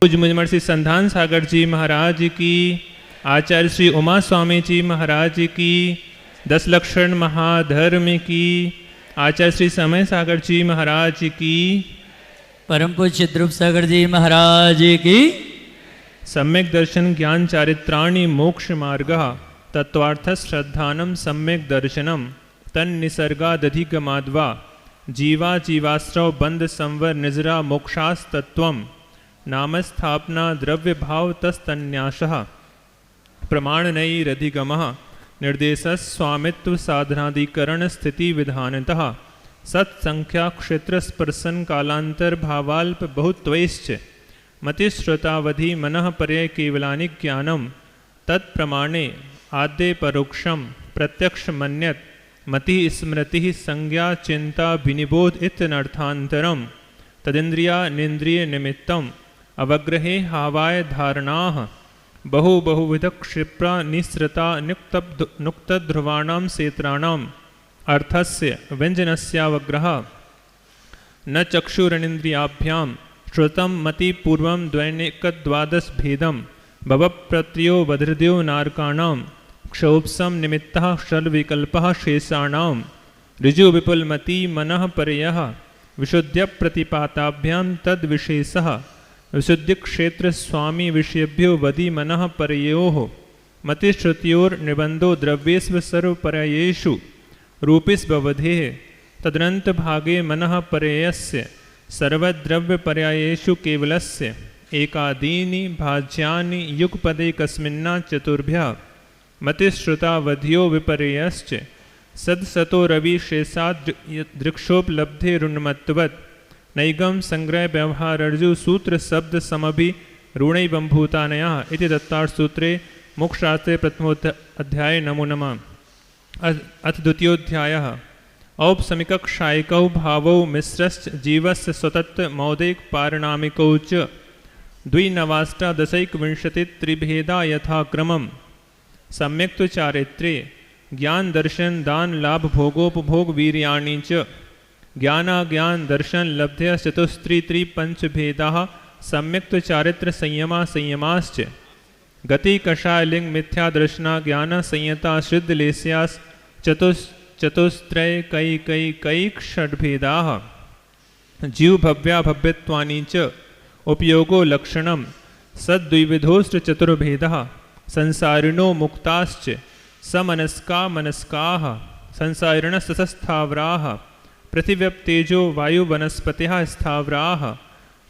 पूज्य मुझमर्षि संधान सागर जी महाराज की, आचार्य श्री उमा स्वामी जी महाराज की, 10 लक्षण महाधर्म की, आचार्य श्री समय सागर जी महाराज की, परम पूज्य ध्रुव सागर जी महाराज की। सम्यक दर्शन ज्ञान चारित्राणि मोक्ष मार्गः तत्वार्थ श्रद्धानम सम्यक दर्शनम तन्निसर्गादधिगमाद्वा जीवा जीवाश्रव बंध संवर निजरा मोक्षास्तत्वम नामस्थापना द्रव्य भाव तस्तन्यासः प्रमाणनैरधिगमः निर्देशः स्वामित्व साधनाधिकरण स्थिति विधानतः सत्संख्या क्षेत्र स्पर्शन कालांतर भावाल्प बहुत्वैश्च मतिश्रुतावधि मनः पर्य केवलानि ज्ञानम तत्प्रमाणे आद्य परोक्षम प्रत्यक्ष मन्यत मति स्मृति संज्ञा चिंता विनिबोध इत्यनर्थांतरम तदिंद्रिया निंद्रिय निमित्तम अवग्रहे हावाय धारणाः बहुविध क्षिप्रा निःसृता नुक्तध्रुवाणां सेत्राणाम् अर्थस्य व्यंजनस्यावग्रह न चक्षुरनिन्द्रियाभ्यां श्रुतं मति पूर्वं द्वैनिकद्वादश भेदं भवप्रत्यो वधृद्यो नारकाणां क्षोभसं निमित्तः षड्विकल्पः शेषाणां ऋजुविपुलमति मनः परयः विशुद्ध्य प्रतिपाताभ्यां तद्विशेषः विशुद्धि क्षेत्र स्वामी विषयभ्यो वदि मनः परयोः मतिश्रुत्योर्निबंधो द्रव्येषु सर्वपर्यायेषु रूपिस्ववधेः तदनंत भागे मनः परयस्य सर्वद्रव्यपर्यायेषु केवलस्य एकादीनि भाज्यानि युगपदे कस्मिन्ना चतुर्भ्यः मतिश्रुतावध्यो विपर्ययश्च सदसतो रविशेषाद् दृक्षोपलब्धेरुन्मत्तवत् नैगम संग्रह व्यवहारर्जु सूत्र शब्द समभि ऋणैवं भूतानया इति दत्तार्थसूत्रे मोक्षशास्त्रे प्रथमोध्याये नमो नमः। अथ द्वितीयोध्यायः औपसमिकक्षायिकौ भावौ मिश्रश्च जीवस्य स्वतत्व मौदिक पारिणामिकौ च द्विनवाष्टादशैकविंशतित्रिभेदा यथाक्रमम् सम्यक्त्व चारित्र्ये ज्ञान दर्शन दान लाभ भोगोपभोग वीर्याणि च ज्ञानाज्ञान दर्शन लब्धय चतुस्त्री पंचभेदाः सम्यक्त्व चारित्र संयमा संयमाश्च गति कषाय लिंग मिथ्या दर्शना ज्ञान संयता शुद्ध लेस्यास चतुस्त्रय कई षड्भेदाः जीव भव्या भव्यत्वानि च उपयोगो लक्षणं सद्विविधोश्च चतुर्भेदः संसारिणो मुक्ताश्च समनस्का मनस्काः संसारिणस्तस्थावराः पृथिव्यप्तेजो वायुवनस्पतिः स्थावराः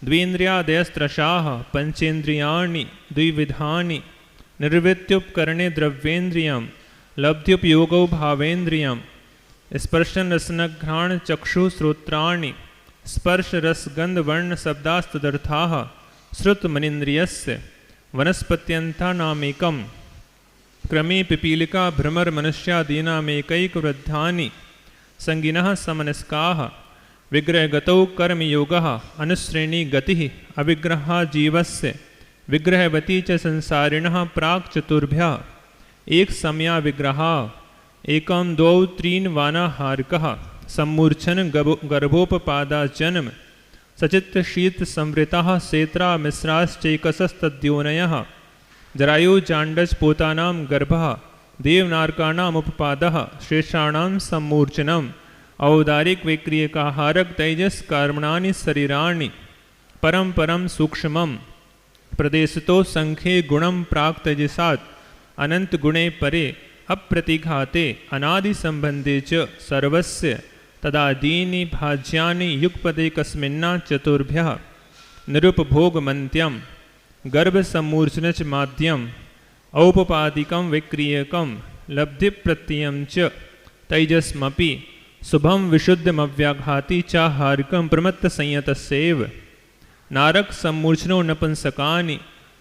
द्वेन्द्रियादयस्त्रशाः पंचेन्द्रियाणि द्विविधानि निर्वृत्युपकरणे द्रव्येन्द्रियं लब्ध्युपयोगो भावेन्द्रियं स्पर्शनरसनघ्राण चक्षुश्रोत्राणि स्पर्शरसगन्धवर्णशब्दास्तदर्थाः श्रुतमनीन्द्रियस्य वनस्पत्यन्तानामेकं क्रमे पिपीलिका भ्रमर मनुष्यादीनामेकैकवृद्धानि संगिनः समनस्काः विग्रहगतौ कर्मयोगः अनुश्रेणी गतिः अविग्रहा जीवस्य विग्रहवती च संसारिणः प्राक् चतुर्भ्यः एक समया विग्रहा एकं द्वौ त्रीन् वानाहारकः सम्मूर्छन गर्भोपपादा जन्म सचित्त शीत संवृताः सेत्रा मिश्राश्चैकसस्तद्योनयः जरायु जाण्डज पोतानां गर्भः देवनारकाणामुपपादः शेषाणां सम्मूर्छनम् औदारिक विक्रियकाहारक तैजस कर्मणानि शरीराणि परम सूक्ष्मं प्रदेशतो संख्ये गुणं प्राक् तैजसात् अनंत गुणे परे अप्रतिघाते अनादि संबंधे च सर्वस्य तदादीनि भाज्यानि युगपदे कस्मिन्ना चतुर्भ्यः निरुपभोगमन्त्यं गर्भसम्मूर्छनच माध्यम औपपादिकं विक्रियकं लब्धिप्रत्ययं च तैजस्मपि शुभं विशुद्धमव्याघाति चाहारकं प्रमत्तसंयतस्यैव नारक सम्मूर्छनो नपुंसकानि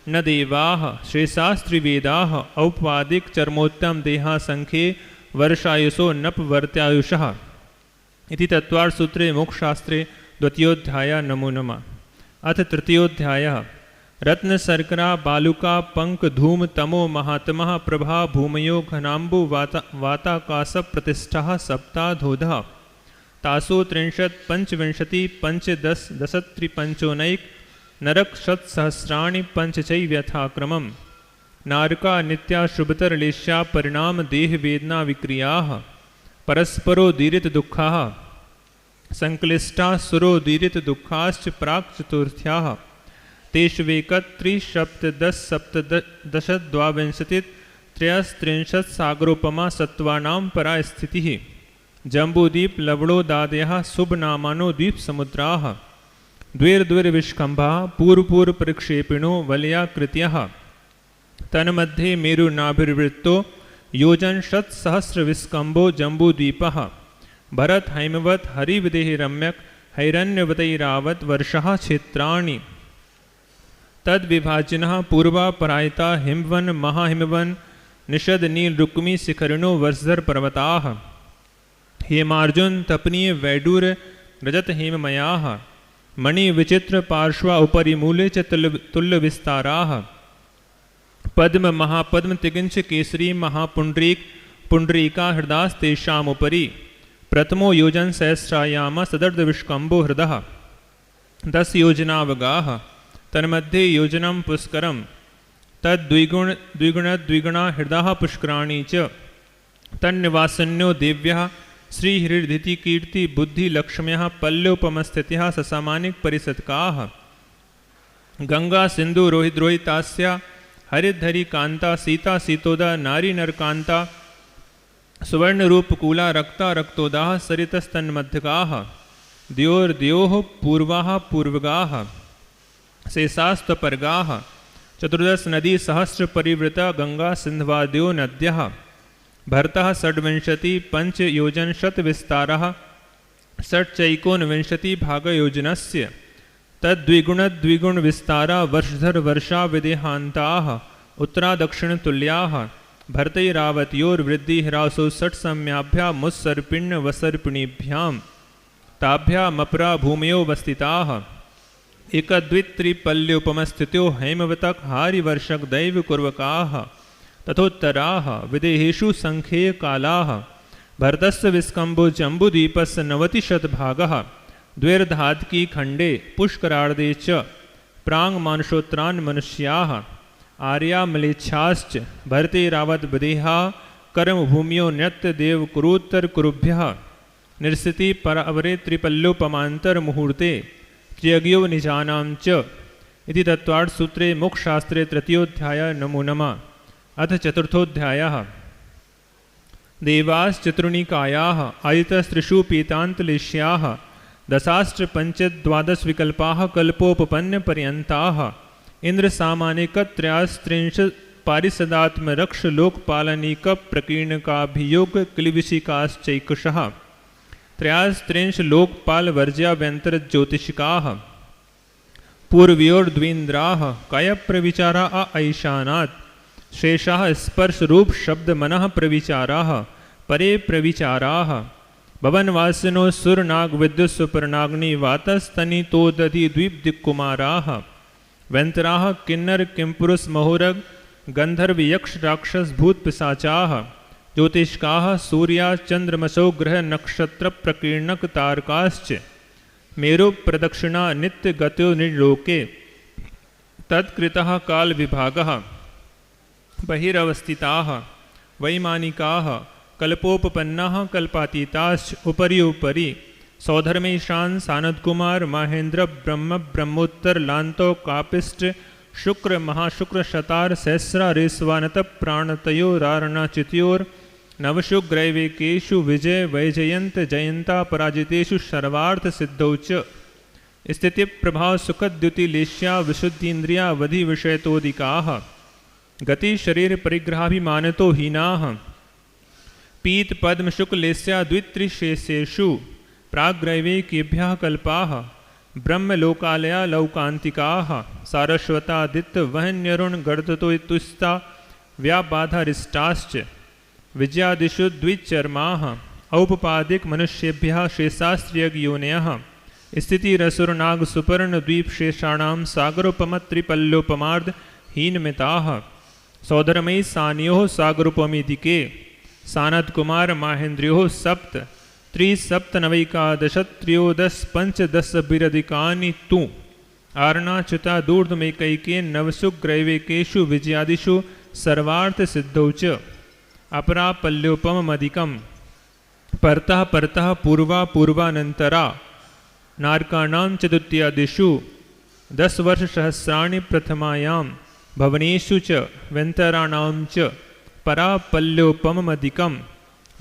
न देवाः शेषास्त्रिवेदाः औपवादिक चर्मोत्तम देहा संख्ये वर्षायुषो नपवर्त्यायुषः इति तत्त्वार्थसूत्रे मोक्षशास्त्रे द्वितीयोध्यायः नमो नमः। अथ तृतीयोध्यायः रत्नशर्करा बालुका पंक धूम तमो महात्मः प्रभा भूमयो घनाम्बु वाताकाश प्रतिष्ठा सप्ताधोधः तासु 30 पंचविंशति पंचदश दशत्रिपंचोनैक नरकशतसहस्राणि पंचचैव्यथाक्रमम् नारका नित्या शुभतरलेश्या परिणाम देह वेदना विक्रियाः परस्परोदीरित दुःखाः संक्लिष्टाः सुरोदीरित दुःखाश्च प्राक् चतुर्थ्याः तेष्वेकत्रिसप्तदशसप्तदशद्वाविंशति त्रयस्त्रिंशत् सागरोपमा सत्त्वानां परा स्थितिः जम्बूदीप लवणोदादयः शुभनामानो द्वीपसमुद्राः द्विर्द्विर्विष्कम्भाः पूर्वपूर्वपरिक्षेपिणो वलयाकृत्यः तन्मध्ये मेरुनाभिर्वृत्तो योजन शतसहस्रविस्कम्भो जम्बूद्वीपः भरत हैमवत् हरिविदेः रम्यक हैरण्यवतैरावत वर्षः क्षेत्राणि तद्विभाजिनः पूर्वा परायता हिमवन महाहिमवन निषद नील रुक्मी शिखरिणो वर्षधर पर्वताः हेमार्जुन तपनीय वैडूर रजत हेममयाः मणि विचित्र पार्श्वा उपरि मूले च तुल्य विस्ताराः पद्म महापद्म तिगिंच केसरी महापुंडरीक पुंडरीका हृदास्तेषामुपरि प्रथमो योजन सहस्रायाम सदर्द विष्कम्भो हृदः 10 योजनावगाः तन्मध्ये योजनं पुष्करं तद्द्विगुणा हृदः पुष्कराणि च तन्निवासन्यो देव्यः श्रीहृदिति कीर्ति बुद्धि लक्ष्म्यः पल्योपमस्थितिः ससामानिक परिसत्काः गंगा सिंधु रोहिद्रोहितास्या हरिधरी कांता सीता सीतोदा नारी नरकांता सुवर्ण रूप कूला रक्ता रक्तोदाः सरितस्तन्मध्यगाः द्योर्द्योः पूर्वाः पूर्वगाः शेषास्तपर्गाः 14 नदी सहस्र परिवृता गंगा सिन्धवाद्यो नद्यः भरतः 26 पंच योजन शत विस्तारः षट्चैकोनविंशति भागयोजनस्य तद्विगुण विस्तारा वर्षधर वर्षा विदेहान्ताः उत्तरा दक्षिण तुल्याः भरतैरावत्योर्वृद्धि ह्रासो 60 सम्याभ्या मुत्सर्पिण्य वसर्पिणीभ्यां ताभ्यामपरा भूमयो वस्थिताः एकद्वित्रिपल्योपमस्थित्यो हैमवतक हारिवर्षक दैव कुर्वकाः तथोत्तराः विदेहेषु संख्येय कालाः भरतस्य विस्कम्भो जम्बूद्वीपस्य 90% द्विर्धातकी खंडे पुष्करार्धे च प्रांग मानुषोत्रान् मनुष्याः आर्या मलेच्छाश्च भरतैरावत विदेहा कर्म भूमियो नृत्य देव कुरुत्तर कुरुभ्यः निरसति परावरे त्रिपल्योपमांतर मुहूर्ते त्र्यज्ञो निजानां च इति तत्त्वार्थ सूत्रे मोक्षशास्त्रे तृतीयोऽध्याय नमो नमः। अथ चतुर्थोऽध्यायः देवाश्चतुर्णिकायाः आदितस्त्रिषु पीतान्तलेश्याः दशास्त्र पंचद्वादश विकल्पाः कल्पोपपन्नपर्यन्ताः इंद्रसामानिकत्रयास्त्रिंश पारिषदात्मरक्ष लोकपालनिक प्रकीर्णकाभियोग क्लिविशिकाश्चैकशः त्रयास्त्रिंश लोकपाल वर्ज्याभ्यंतर ज्योतिषिकाः पूर्वयोर्द्वीन्द्राः कायप्रविचारा ऐशानात् शेषाः स्पर्श रूप शब्द मनः प्रविचाराः परे प्रविचाराः भवनवासिनो सुरनाग विद्युत सुपर्णाग्नि वातस्तनितोदधि द्वीप दिक्कुमाराः वैंतराः किन्नर किंपुरुष महोरग गंधर्व यक्ष राक्षस भूत पिशाचाः ज्योतिष्काः सूर्या चंद्रमसो ग्रह नक्षत्र प्रकीर्णक तारकाश्च मेरु प्रदक्षिणा नित्य गतो निर्लोके तत्कृतः काल विभागः बहिरवस्थिताः वैमानिकाः कल्पोपपन्नाः कल्पातीताश्च उपरि उपरि सौधर्मेशान सानदकुमार महेंद्र ब्रह्म ब्रह्मोत्तर लांतो कापिष्ट शुक्र महाशुक्र शतार सहस्रा रेस्वानत प्राणतयोरारणाचित्योर नवशुग्रैवेकेषु विजय वैजयंत जयंता पराजितेषु सर्वार्थ सिद्धौ च स्थिति प्रभाव सुखद्युतिलेश्या विशुद्धीन्द्रिया वधि विषयतोदिकाः गति शरीर परिग्रहाभिमानतो हीनाः पीत पद्म शुक्लेस्या द्वित्रिशेषेषु प्राग्रैवेकेभ्यः कल्पाः ब्रह्मलोकालया लौकान्तिकाः सारस्वतादित्य वहन्यरुण गर्दतोत्तुस्ता व्याबाधारिष्टाश्च विजयादिषु द्विचर्माः औपपादिक मनुष्येभ्यः शेषास्त्रियज्ञयोनयः स्थितिरसुरनाग सुपर्ण द्वीप शेषाणां सागरोपमत्रिपल्योपमार्ध हीनमिताः सौधर्मैः सान्योः सागरोपमेदिके सानद कुमार माहेन्द्रयोः सप्त त्रिसप्तनवैकादश त्रयोदश पंचदश बिरदिकानि तु आर्णाच्युता दूर्धमेकैके नवसु ग्रैवेकेषु विजयादिषु सर्वार्थसिद्धौ च अपरापल्योपममधिकं परतः परतः पूर्वा पूर्वानन्तरा नारकाणां च द्वितीयादिषु 10 वर्षसहस्राणि प्रथमायां भवनेषु च व्यन्तराणां च परापल्योपममधिकं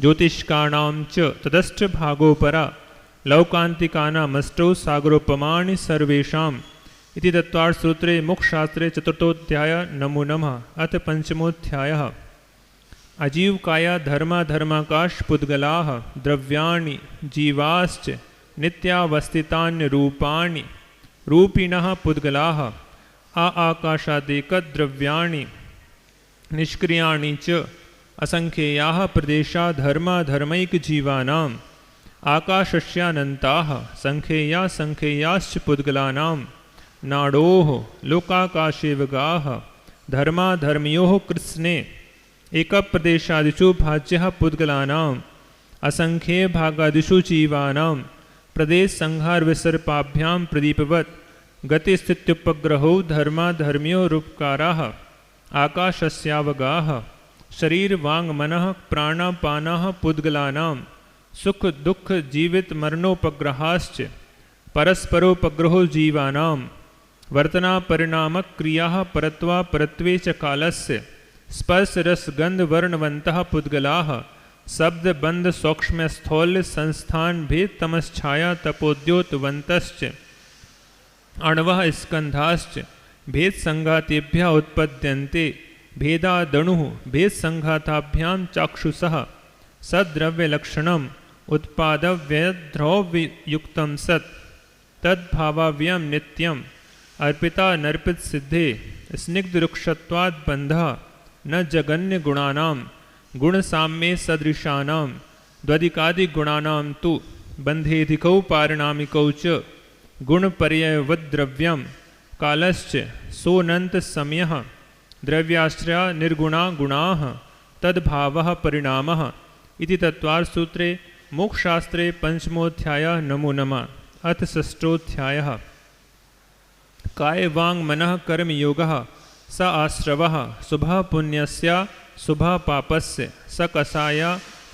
ज्योतिष्काणां च तदष्टभागोपरा लौकान्तिकानामष्टौ सागरोपमाणि सर्वेषाम् इति तत्त्वार्थसूत्रे मोक्षशास्त्रे चतुर्थोऽध्याय नमो नमः। अथ पंचमोऽध्यायः। अजीवकाया धर्माधर्माकाश पुद्गलाः द्रव्याणि जीवाश्च नित्यावस्थितान्यरूपाणि रूपिणः पुद्गलाः आकाशादेकद्रव्याणि निष्क्रियाणि च असंख्येयाः प्रदेशा धर्माधर्मैकजीवानाम् आकाशस्यानन्ताः संख्येया संख्येयाश्च पुद्गलानां नाडोः लोकाकाशेवगाः धर्माधर्मयोः कृत्स्ने एकप्रदेशादिषु भाज्यः पुद्गलानाम् असंख्ये भागादिषु जीवानां प्रदेशसंहारविसर्पाभ्यां प्रदीपवत् गतिस्थित्युपग्रहौ धर्माधर्मयो रूपकाराः आकाशस्यावगाः शरीरवाङ्मनः प्राणापानाः पुद्गलानां सुख दुख जीवित मरणोपग्रहाश्च परस्परोपग्रहो जीवानां वर्तना परिणामक क्रियाः परत्वा परत्वे च कालस्य स्पर्श रस गंध वर्णवन्तः पुद्गलाः शब्द बंध सूक्ष्म स्थौल्य संस्थान भेद तमश्छाया तपोद्योतवन्तश्च अण्वः स्कन्धाश्च भेद संघातेभ्यः उत्पद्यन्ते भेदादणुः भेद संघाताभ्यां चाक्षुषः सद्द्रव्यलक्षणम् उत्पादव्यद्रव्ययुक्तं सत् तद्भावाव्यं नित्यम् अर्पिता नर्पित सिद्धे स्निग्धरुक्षत्वाद् बन्धः न जगन्य गुणानां गुणसाम्ये सदृशानां द्वदिकादिगुणानां तु बन्धेधिकौ पारिणामिकौ च गुणपर्ययवद्द्रव्यं कालश्च सोऽनन्तसमयः द्रव्याश्रया निर्गुणा गुणाः तद्भावः परिणामः इति तत्त्वार्थसूत्रे मोक्षशास्त्रे पंचमोऽध्यायः नमो नमः। अथ षष्ठोऽध्यायः। कायवाङ्मनः कर्मयोगः स आश्रवः शुभः पुण्यस्य शुभः पापस्य स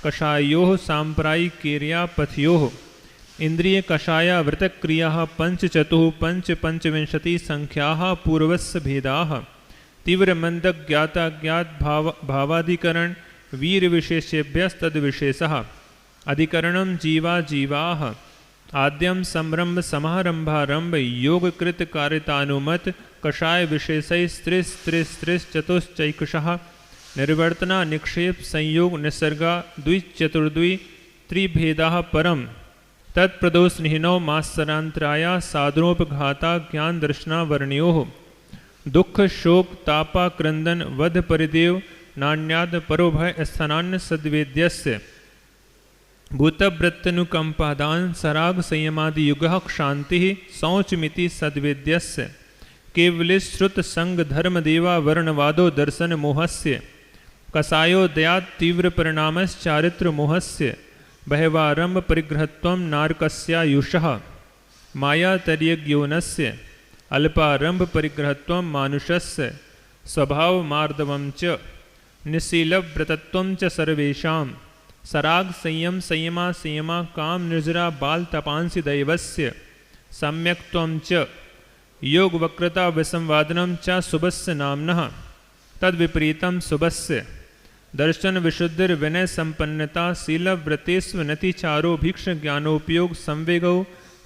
कषायोः साम्प्रायिकेर्यापथयोः इन्द्रियकषाया व्रतक्रियाः पंचचतुः पंचविंशतिः संख्याः पूर्वस्य भेदाः तीव्रमन्दज्ञाताज्ञात भावाधिकरण वीरविशेषेभ्यस्तद्विशेषः अधिकरणं जीवा जीवाः आद्यं संरम्भ समारंभारंभ योगकृत कार्यतानुमत कषाय विशेषैस्त्रिस्त्रिस्त्रिश्चतुश्चैकशः निर्वर्तना निक्षेप संयोग निसर्गा द्विचतुर्द्वि त्रिभेदाः परम तत्प्रदोषनिहिनो मात्सरान्तराया साधनोपघाता ज्ञान दर्शनावर्ण्योः दुख शोक तापा क्रंदन वध परिदेव नान्याद परोभय स्थानान्न सद्वेद्यस्य भूतवृत्तनुकंपादान सराग संयमादि युगः क्षांति शौचमिति सद्वेद्यस्य केवले श्रुत संग धर्म देवा वर्णवादो दर्शन मोहस्य कसायोदयात् तीव्र परिणामश्चारित्र मोहस्य बहवारंभ परिग्रहत्वं नारकस्यायुषः मायातर्यज्ञोनस्य अल्पारंभ परिग्रहत्वं मानुषस्य स्वभावमार्दवं च निशीलव्रतत्वं च सर्वेषां सराग संयम संयमा संयमा काम निर्जरा बाल तपांसि दैवस्य सम्यक्त्वं च योग वक्रता विसंवादनं च शुभस्य नाम्नः तद्विपरीतं शुभस्य दर्शन विशुद्धिर विनय संपन्नता शीलव्रतेष्वनतिचारो भीक्ष ज्ञानोपयोग संवेगौ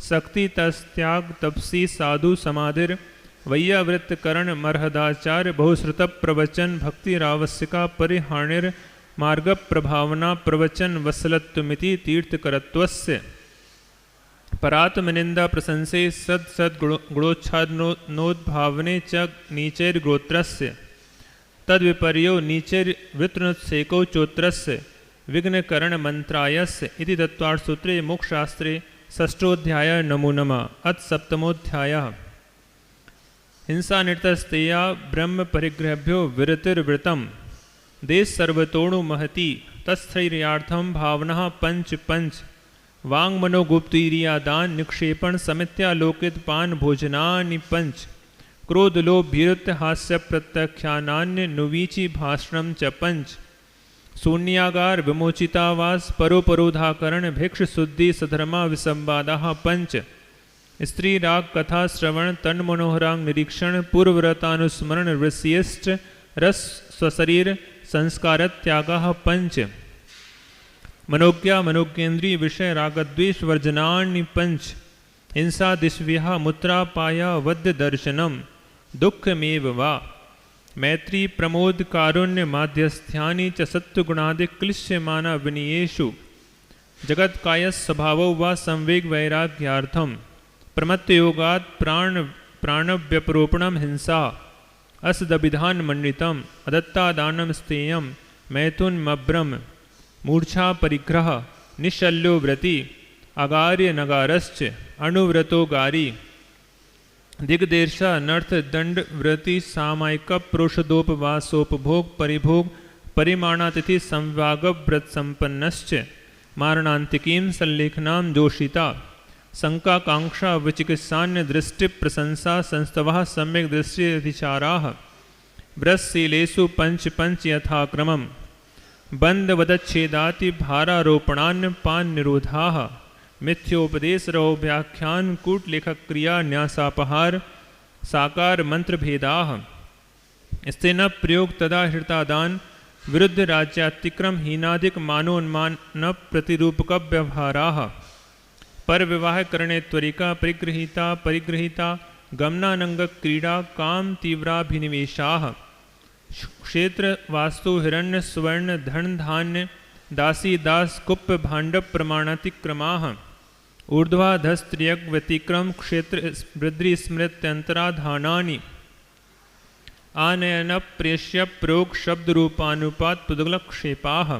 शक्ति तस्त्याग तपसी साधु समाधिर वैयावृत्तकरण मर्हदाचार्य बहुश्रुत प्रवचन भक्तिरावश्यका परिहाणिर मार्ग प्रभावना प्रवचन वत्सलत्वमिति तीर्थकरत्वस्य परात्मनिंदा प्रशंसे सद्सद्गुणोच्छादनोद्भावने च नीचैर्गोत्रस्य तद्विपर्यो नीचैर्वृत्रनुत्सेको चोत्रस्य विघ्नकरणमन्त्रायस्य इति तत्त्वार्थसूत्रे मोक्षशास्त्रे षष्ठोऽध्यायः नमो नमः। अथ सप्तमोऽध्यायः। हिंसानिरतस्तेया ब्रह्म परिग्रहेभ्यो विरतिर्वृतं देश सर्वतोणु महति तत्स्थैर्यार्थं भावनः पंच वांग मनोगुप्तीरियादान निक्षेपण समित्यालोकित पान भोजनानि पंच क्रोध लोभ भीरुत्य हास्य प्रत्याख्यानान्य नुवीचि भाषणम च पंच शून्यागार विमोचितावास परोपरोधाकरण भिक्ष शुद्धि सधर्मा विसंवादाः पंच स्त्री राग कथा श्रवण तन मनोहरांग निरीक्षण पूर्वव्रतानुस्मरण ऋष्येष्ट रस स्वशरीर संस्कार त्यागाः पंच मनोज्ञा मनोज्ञेन्द्रिय विषय रागद्वेष वर्जनानि पंच हिंसा दिश्व्यः मुत्रापाया वद्य दर्शनम दुःखमेव वा मैत्री प्रमोद कारुण्य माध्यस्थ्यानि च सत्वगुणादि क्लिश्यमाना विनयेषु जगत्कायस स्वभावो वा संवेग वैराग्यार्थम प्रमत्तयोगात् प्राणव्यपरोपणम हिंसा असदभिधान मंडितम अदत्तादानम स्तेयम मैथुनमब्रम मूर्छा परिग्रह निशल्यो व्रति अगार्य नगारश्च अणुव्रतो गारी दिग्देशा नर्थ दंड व्रति सामायिक प्रोषदोपवासोपभोग परिभोग परिमाणातिथि संवाग व्रत संपन्नश्च मारणांतिकीं संलेखनां जोषिता शंकाकांक्षा विचिकित्सान्य दृष्टि प्रशंसा संस्तवः सम्यक दृष्टि अधिचाराः व्रतशीलेषु पंच पंच यथाक्रमम् बंधवदच्छेदाति भारारोपणान्य पान निरोधाः मिथ्योपदेश रहो व्याख्यान कूट लेखक क्रिया न्यासापहार साकार मंत्र भेदाः स्तेन प्रयोग तदा हृतादान विरुद्ध राज्यातिक्रम हीनाधिक मानोन्मान प्रतिरूपक व्यवहाराः पर विवाह करणे त्वरिका परिगृहीता गमनानंग क्रीड़ा काम तीव्राभिनिवेशाः क्षेत्र वास्तु हिरण्य स्वर्ण धन धान्य दासी दास कुप्प भांडव प्रमाणातिक्रमाः ऊर्ध्वाधस्त्रियग व्यतिक्रम क्षेत्र वृद्धि स्मृत्यंतराधानानि आनयन प्रेष्य प्रयोग शब्द रूपानुपात पुद्गलक्षेपाः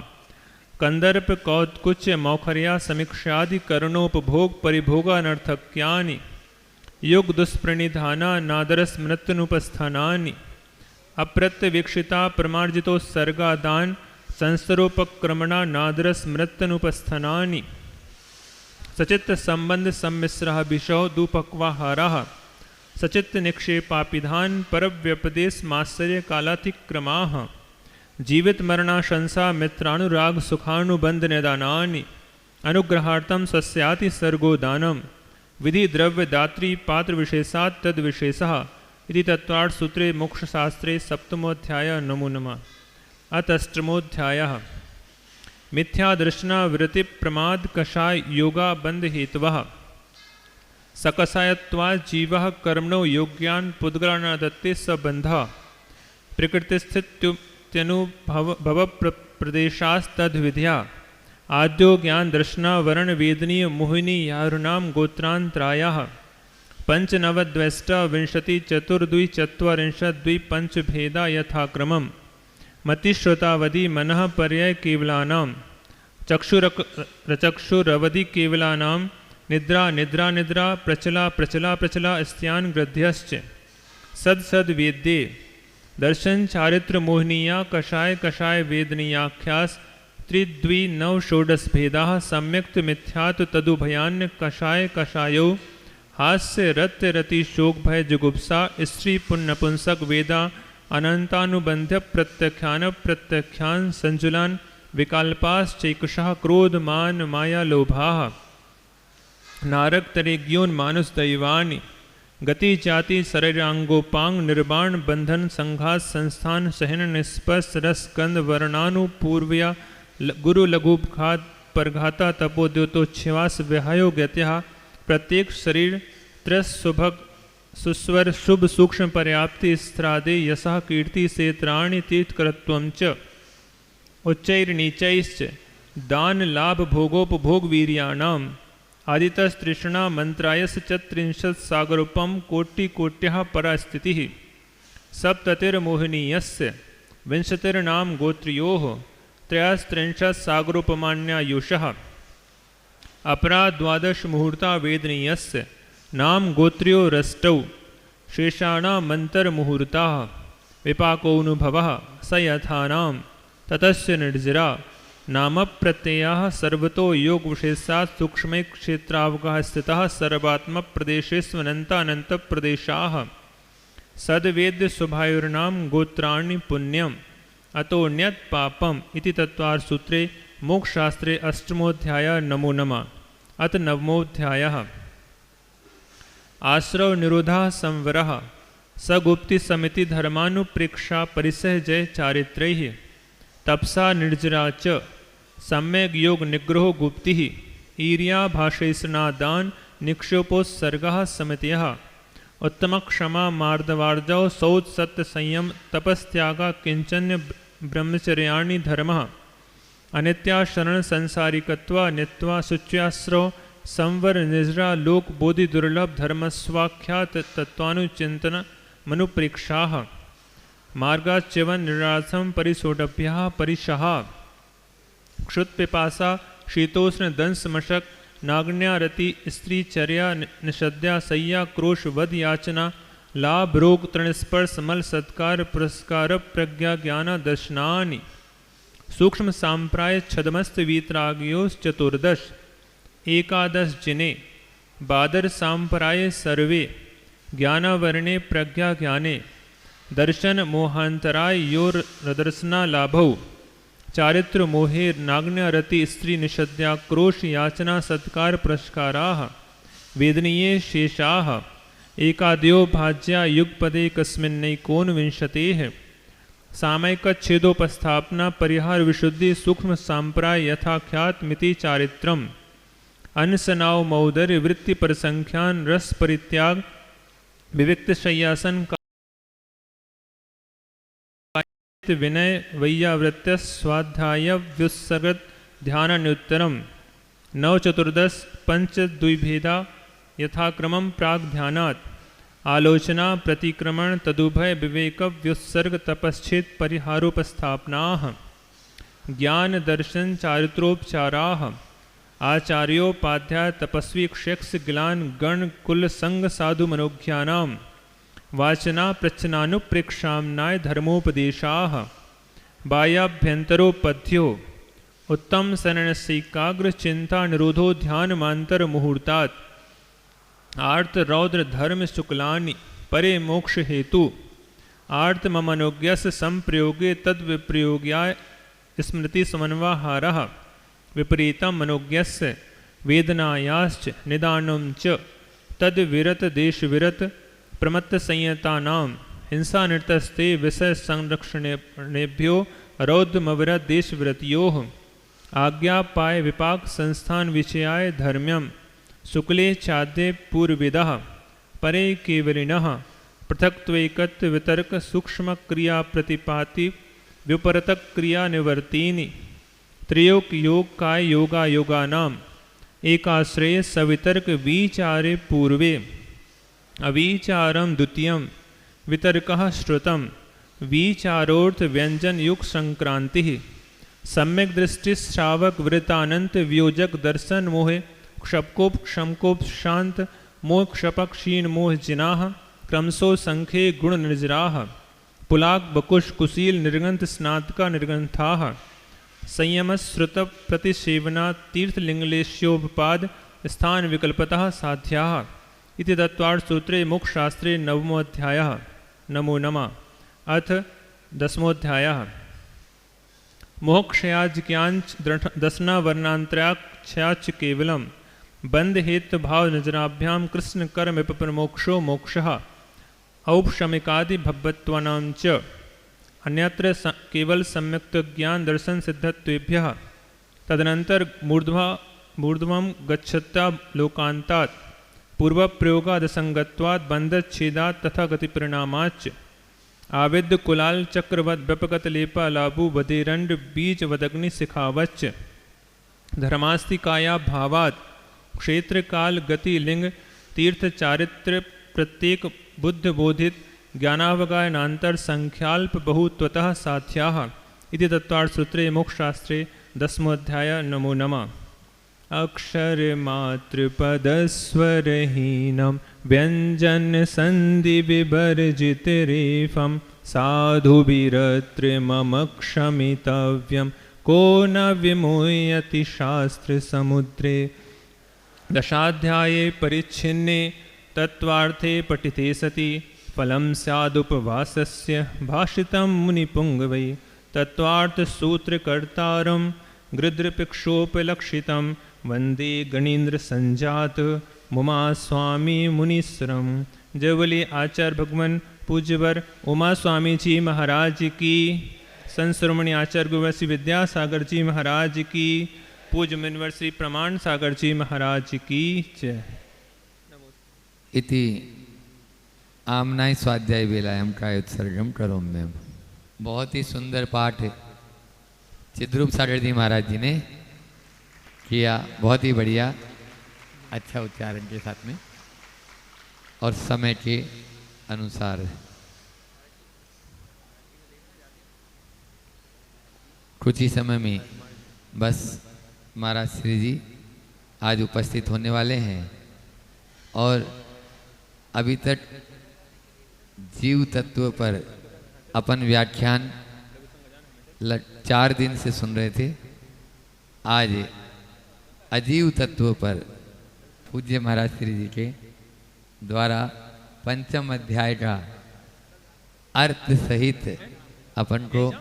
कंदर्प कौत्कुच मौखर्या समीक्षादि करणोपभोग परिभोगानर्थक्यानि युग दुष्प्रणिधाना नादरस्मृत्यनुपस्थानानि अप्रत्यवीक्षिता प्रमार्जितोत्सर्गादान संसरोपक्रमणा नादरस्मृत्यनुपस्थानानि सचित्त संबंध सम्मिश्रः विषौ दूपक्वाहाराः सचित्त निक्षेपापिधान परव्यपदेश मात्सर्य कालातिक्रमाः जीवित मरणाशंसा मित्रानुराग सुखानुबंध निदानानि अनुग्रहार्थम स्वस्याति सर्गोदानम विधि द्रव्य दात्री पात्र विशेषात् तद विशेषः इति तत्वार्थ सूत्रे मोक्षशास्त्रे सप्तमोऽध्याय नमो नमः। अतष्टमोऽध्यायः मिथ्यादर्शना वृत्ति प्रमाद कषाय योगा बंध हेतवः सकषायत्वात् जीवः कर्मणो योग्यान् पुद्गलानादत्ते सबन्धः प्रकृतिस्थित्यनुभव प्रदेशास्तद्विद्या आद्यो ज्ञान दर्शना वर्ण वेदनीय मोहिनी यारुणां गोत्रांतरायाः पंचनवद्वैष्टा विंशति चतुर्द्वि चत्वारिंशद्वि पंच भेदा यथाक्रमम् मतिश्रोतावधि मनः पर्याय केवलानां चक्षुरवधि केवलानां निद्रा निद्रा निद्रा प्रचला प्रचला प्रचला स्त्यान ग्रध्यश्च सद सद वेद्ये दर्शन चारित्र मोहिनीया कषाय कषाय वेदनीयाख्यास त्रिद्वि नव षोडश भेदाः सम्यक्त मिथ्यात् तदुभयान्य कषाय कषायो हास्य रत्य रति शोक भय जुगुप्सा स्त्री पुण्यपुंसक वेदा अनंतानुबंध्य प्रत्याख्यान संजुलान विकल्पाश्चैकुशः क्रोध मान माया लोभाः नारक तरेग्योन मानुष दैवानि गति जाति शरीरांगोपांग निर्वाण बंधन संघात संस्थान सहन निष्पस रस कंद वर्णानुपूर्वया गुरु लघुघात परघाता तपोद्योतोच्छ्वास विहायो गत्या प्रत्येक शरीर त्रस सुभग सुस्वर शुभ सूक्ष्म पर्याप्ति स्त्रादे यशः कीर्ति सेत्राणि तीर्थकरत्वं च उच्चैर्नीचैश्च दान लाभ भोगोपभोग वीर्याणाम् आदितस्तृष्णा मंत्रायस चत्रिंशत् सागरूपम कोटिकोट्यः परास्थितिः सप्ततिर्मोहिनीयस्य विंशतिर्नाम गोत्रियोः त्रयस्त्रिंशत् सागरूपमान्यायुषः अपरा द्वादश मुहूर्ता वेदनीयस्य नाम गोत्र्यो रष्टौ शेषाणां मन्तर्मुहूर्ताः विपाकोऽनुभवः स यथानां ततस्य निर्जरा नाम प्रत्ययः सर्वतो योग विशेषात् सूक्ष्मे क्षेत्रावगाः स्थितः सर्वात्म प्रदेशेष्वनन्तानन्त प्रदेशाः सद्वेद्य स्वभायुर्नाम गोत्राणि पुण्यम अतोऽन्यत् पापम इति तत्त्वार्थ सूत्रे मोक्षशास्त्रे अष्टमोऽध्याय नमो नमः। अथ नवमोऽध्यायः आश्रव निरोधः संवरः सगुप्ति समिति धर्मानुप्रेक्षा परिसहजय चारित्रैः तपसा निर्जरा च सम्यग् योग निग्रहो गुप्तिः ईर्या भाषैस्नादान निक्षेपोत्सर्गः समितयः उत्तम क्षमा मार्दवार्जौ शौच सत्य संयम तपस्त्यागा किंचन्य ब्रह्मचर्याणि धर्मः अनित्या शरण संसारिकत्वा नित्वा शुच्याश्रव संवर निजरा लोक बोधि दुर्लभ धर्मस्वाख्यात तत्वानुचिंतन मनुप्रेक्षाः मार्गाच्यवन निरासम परिसोडभ्यः परिशः क्षुत पिपासा शीतोष्ण दंश मशक नाग्न्यारति स्त्रीचर्या निषद्या सय्या क्रोश वध याचना लाभ रोग तृणस्पर्श मल सत्कार पुरस्कार प्रज्ञा ज्ञान दर्शनानि सूक्ष्म सांप्राय छदमस्त वीतरागयोश्चतुर्दश एकादश जिने बादर सांप्राय सर्वे ज्ञानावरणे प्रज्ञा ज्ञाने दर्शन मोहांतराय योर रदर्शना लाभौ चारित्र मोहे नाग्न्यरति स्त्री निषद्या क्रोश याचना सत्कार पुरस्काराः वेदनीये शेषाः एकादयो भाज्या युगपदे कस्मिन्नैकोनविंशतेः सामयिक छेदोपस्थापना परिहार विशुद्धि सूक्ष्म सांप्राय यथाख्यात मिति चारित्रम अनसनाव मौदर्य वृत्ति परिसंख्यान रस परित्याग विविक्त शय्यासन विनय वैयावृत्य स्वाध्याय व्युत्सर्ग ध्यानान्युत्तरम नव चतुर्दश पंच द्विभेदा यथाक्रमं प्राग ध्यानात् आलोचना प्रतिक्रमण तदुभय विवेक व्युत्सर्ग तपश्चेत परिहारोपस्थापनाः ज्ञान दर्शन चारित्रोपचाराः आचार्योपाध्याय तपस्वी क्षयक्ष गिलान गण कुल संग साधु मनोज्ञानां वाचना प्रच्छनानुप्रेक्षाम्नाय धर्मोपदेशाः बाह्याभ्यन्तरोपध्यो उत्तम शरणस्यैकाग्र चिंता निरोधो ध्यान मांतर मुहूर्तात् आर्त रौद्र धर्म शुक्लानि परे मोक्ष हेतु आर्त ममनोज्ञस्य संप्रयोगे तद्विप्रयोग्याय स्मृति समन्वाहारः विपरीतं मनोज्ञस्य वेदनायाश्च निदानं च तद्विरत देशविरत प्रमत्त संयतानां हिंसा निरतस्ते विषय संरक्षणेभ्यो रौद्रमविरत देशविरतयोः आज्ञापाय विपाक संस्थान विषयाय धर्म्यं शुक्ले चाद्ये पूर्वविदः परे केवलिनः पृथक्त्वैकत्व वितर्क सूक्ष्म क्रिया प्रतिपाति व्युपरतक क्रिया निवर्तीनि त्रयोक योग काय योगा योगानाम एकाश्रय सवितर्क विचारे पूर्वे अविचारम द्वितीयं वितर्कः श्रुतं विचारोर्थ व्यंजन युग संक्रांति सम्यक दृष्टि श्रावक वृतानंत वियोजक दर्शन मोहे क्षपकोप क्षमकोप शांत मोह क्षपक क्षीण मोह जिनाः क्रमशो संख्ये गुण निर्जराः पुलाक बकुश कुशील निर्गंथ स्नातका निर्गंथाः संयमश्रुत प्रतिसेवना तीर्थलिंगलेश्योपपाद स्थान विकल्पतः साध्याः इति तत्त्वार्थ सूत्रे मोक्षशास्त्रे नवमोऽध्यायः नमो नमः। अथ दशमोऽध्यायः मोक्षयाज्ञाञ्च दशना वर्णान्तराक्षयाच केवलं बंध हेतु भाव नजराभ्यां कृष्ण कर्म विप्रमोक्षो मोक्षः औपशमिकादि भवत्वानां च अन्यत्र केवल सम्यक्त ज्ञान दर्शन सिद्धत्वेभ्यः तदनंतर मूर्ध्वं गच्छत्या लोकान्तात् पूर्व प्रयोगादसंगत्वात् बंधच्छेदात् तथा गतिपरिणामाच्च आविद्य कुलाल चक्रवद व्यपगत लेपा लाभु वदेरंड बीज वदग्नि शिखावच्च धर्मास्ति काया भावात् क्षेत्र काल गति लिंग तीर्थ चारित्र प्रत्येक बुद्ध बोधित ज्ञानावगायनांतर संख्याल्प बहुत्वतः साध्याः इति तत्त्वार्थ सूत्रे मोक्षशास्त्रे दशमोऽध्याय नमो नमः। अक्षरमात्रपदस्वरहीनं व्यञ्जनसन्धिविवर्जितरेफं साधुभिरत्र मम क्षमितव्यं को न विमुह्यति शास्त्रसमुद्रे दशाध्याये परिच्छिन्ने तत्त्वार्थे पठिते सति फलं स्यादुपवासस्य भाषितं मुनिपुङ्गवै तत्त्वार्थसूत्रकर्तारं गृध्रपिक्षोपलक्षितं वन्दे गणेन्द्रसञ्जात मुमा स्वामी मुनीश्वरम। जय बोले आचार्य भगवान पूज्यवर उमा स्वामी जी महाराज की, संत शिरोमणि आचार्य गुरुवर श्री विद्यासागर जी महाराज की, पूज्य मुनिवर श्री प्रमाण सागर जी महाराज की जय। इति आमनाय स्वाध्याय वेलायाम का उत्सर्गम करोम्यम। बहुत ही सुंदर पाठ चिद्रूप सागर जी महाराज जी ने किया, बहुत ही बढ़िया, अच्छा उच्चारण के साथ में और समय के अनुसार। कुछ ही समय में बस महाराज श्री जी आज उपस्थित होने वाले हैं और अभी तक जीव तत्व पर अपन व्याख्यान 4 दिन से सुन रहे थे। आज अजीव तत्व पर पूज्य महाराज श्री जी के द्वारा 5म अध्याय का अर्थ सहित अपन को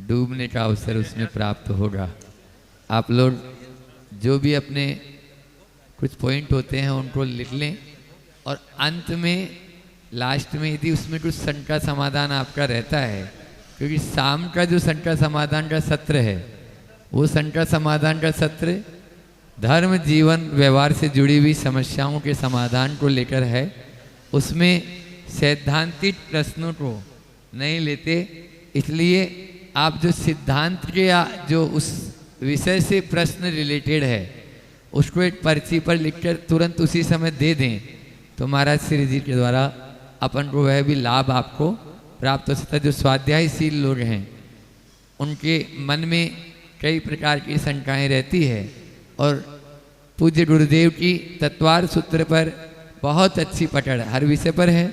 डूबने का अवसर उसमें प्राप्त होगा। आप लोग जो भी अपने कुछ पॉइंट होते हैं उनको लिख लें और अंत में लास्ट में यदि उसमें कुछ शंका समाधान आपका रहता है, क्योंकि शाम का जो शंका समाधान का सत्र है वो शंका समाधान का सत्र धर्म जीवन व्यवहार से जुड़ी हुई समस्याओं के समाधान को लेकर है। उसमें सैद्धांतिक प्रश्नों को नहीं लेते, इसलिए आप जो सिद्धांत के या जो उस विषय से प्रश्न रिलेटेड है उसको एक पर्ची पर लिखकर तुरंत उसी समय दे दें तो महाराज श्री जी के द्वारा अपन को वह भी लाभ आपको प्राप्त हो सकता है। जो स्वाध्यायशील लोग हैं उनके मन में कई प्रकार की शंकाएं रहती है और पूज्य गुरुदेव की तत्वार सूत्र पर बहुत अच्छी पकड़ हर विषय पर है,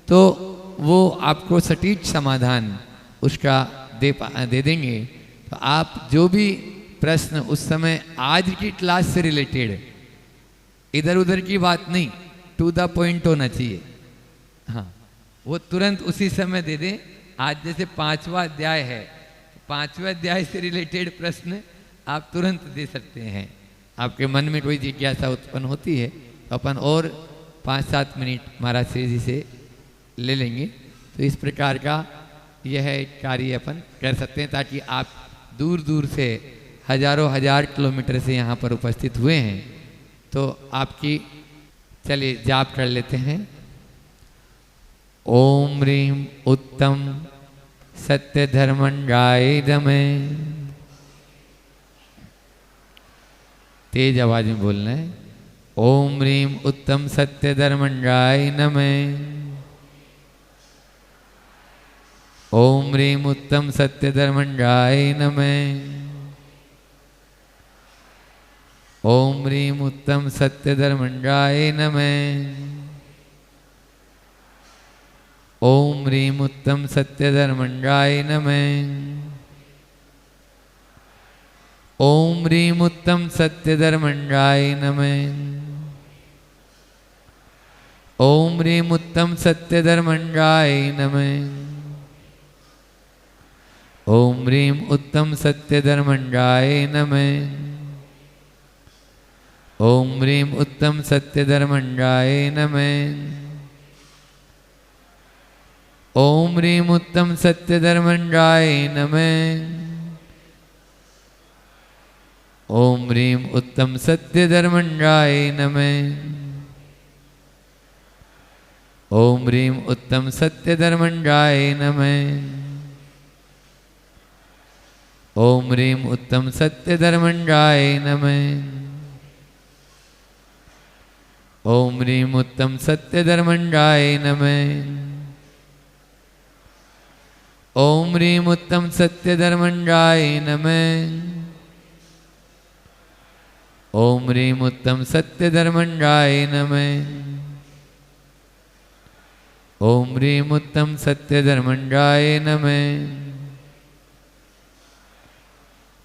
तो वो आपको सटीक समाधान उसका दे देंगे। तो आप जो भी प्रश्न उस समय आज की क्लास से रिलेटेड, इधर उधर की बात नहीं, टू द पॉइंट होना चाहिए। हाँ, वो तुरंत उसी समय दे दें। आज जैसे 5वां अध्याय है, 5वें अध्याय से रिलेटेड प्रश्न आप तुरंत दे सकते हैं। आपके मन में कोई जिज्ञासा उत्पन्न होती है तो अपन और 5-7 मिनट महाराज श्री जी से ले लेंगे। तो इस प्रकार का यह एक कार्य अपन कर सकते हैं ताकि आप दूर दूर से हजारों हजार किलोमीटर से यहाँ पर उपस्थित हुए हैं तो आपकी, चलिए जाप कर लेते हैं। ओम ह्रीं उत्तम सत्य धर्मंडाय नमः। तेज आवाज में बोलना है। ओम ह्रीं उत्तम सत्य धर्मंडाय नमः। ओम ह्रीं उत्तम सत्य धर्मंडाय नमः। ओम ह्रीं उत्तम सत्य धर्मंडाय नमः। ओम ह्रीं उत्तम सत्य धर्मंडाय नमः। ओम ह्रीं उत्तम सत्य धर्मंडाय नमः। ओम ह्रीं उत्तम सत्य धर्मंडाय नमः। ओम ह्रीं उत्तम सत्य धर्मंडाय नमः। ओम ह्रीं उत्तम सत्य धर्मंडाय नमः। ओम ह्रीं उत्तम सत्य धर्मंडाय नमः। ओम ह्रीं उत्तम सत्य धर्मंडाय नमः। ओम ह्रीं उत्तम सत्य धर्मंडाय नमः। ओम ह्रीं उत्तम सत्य धर्मंडाय नमः। ओम ह्रीं उत्तम सत्य धर्मंडाय नमः। ओम ह्रीं उत्तम सत्य धर्मंडाय नमः। ओम ह्रीं उत्तम सत्य धर्मंडाय नमः। ओम ह्रीं उत्तम सत्य धर्मंडाय नमः।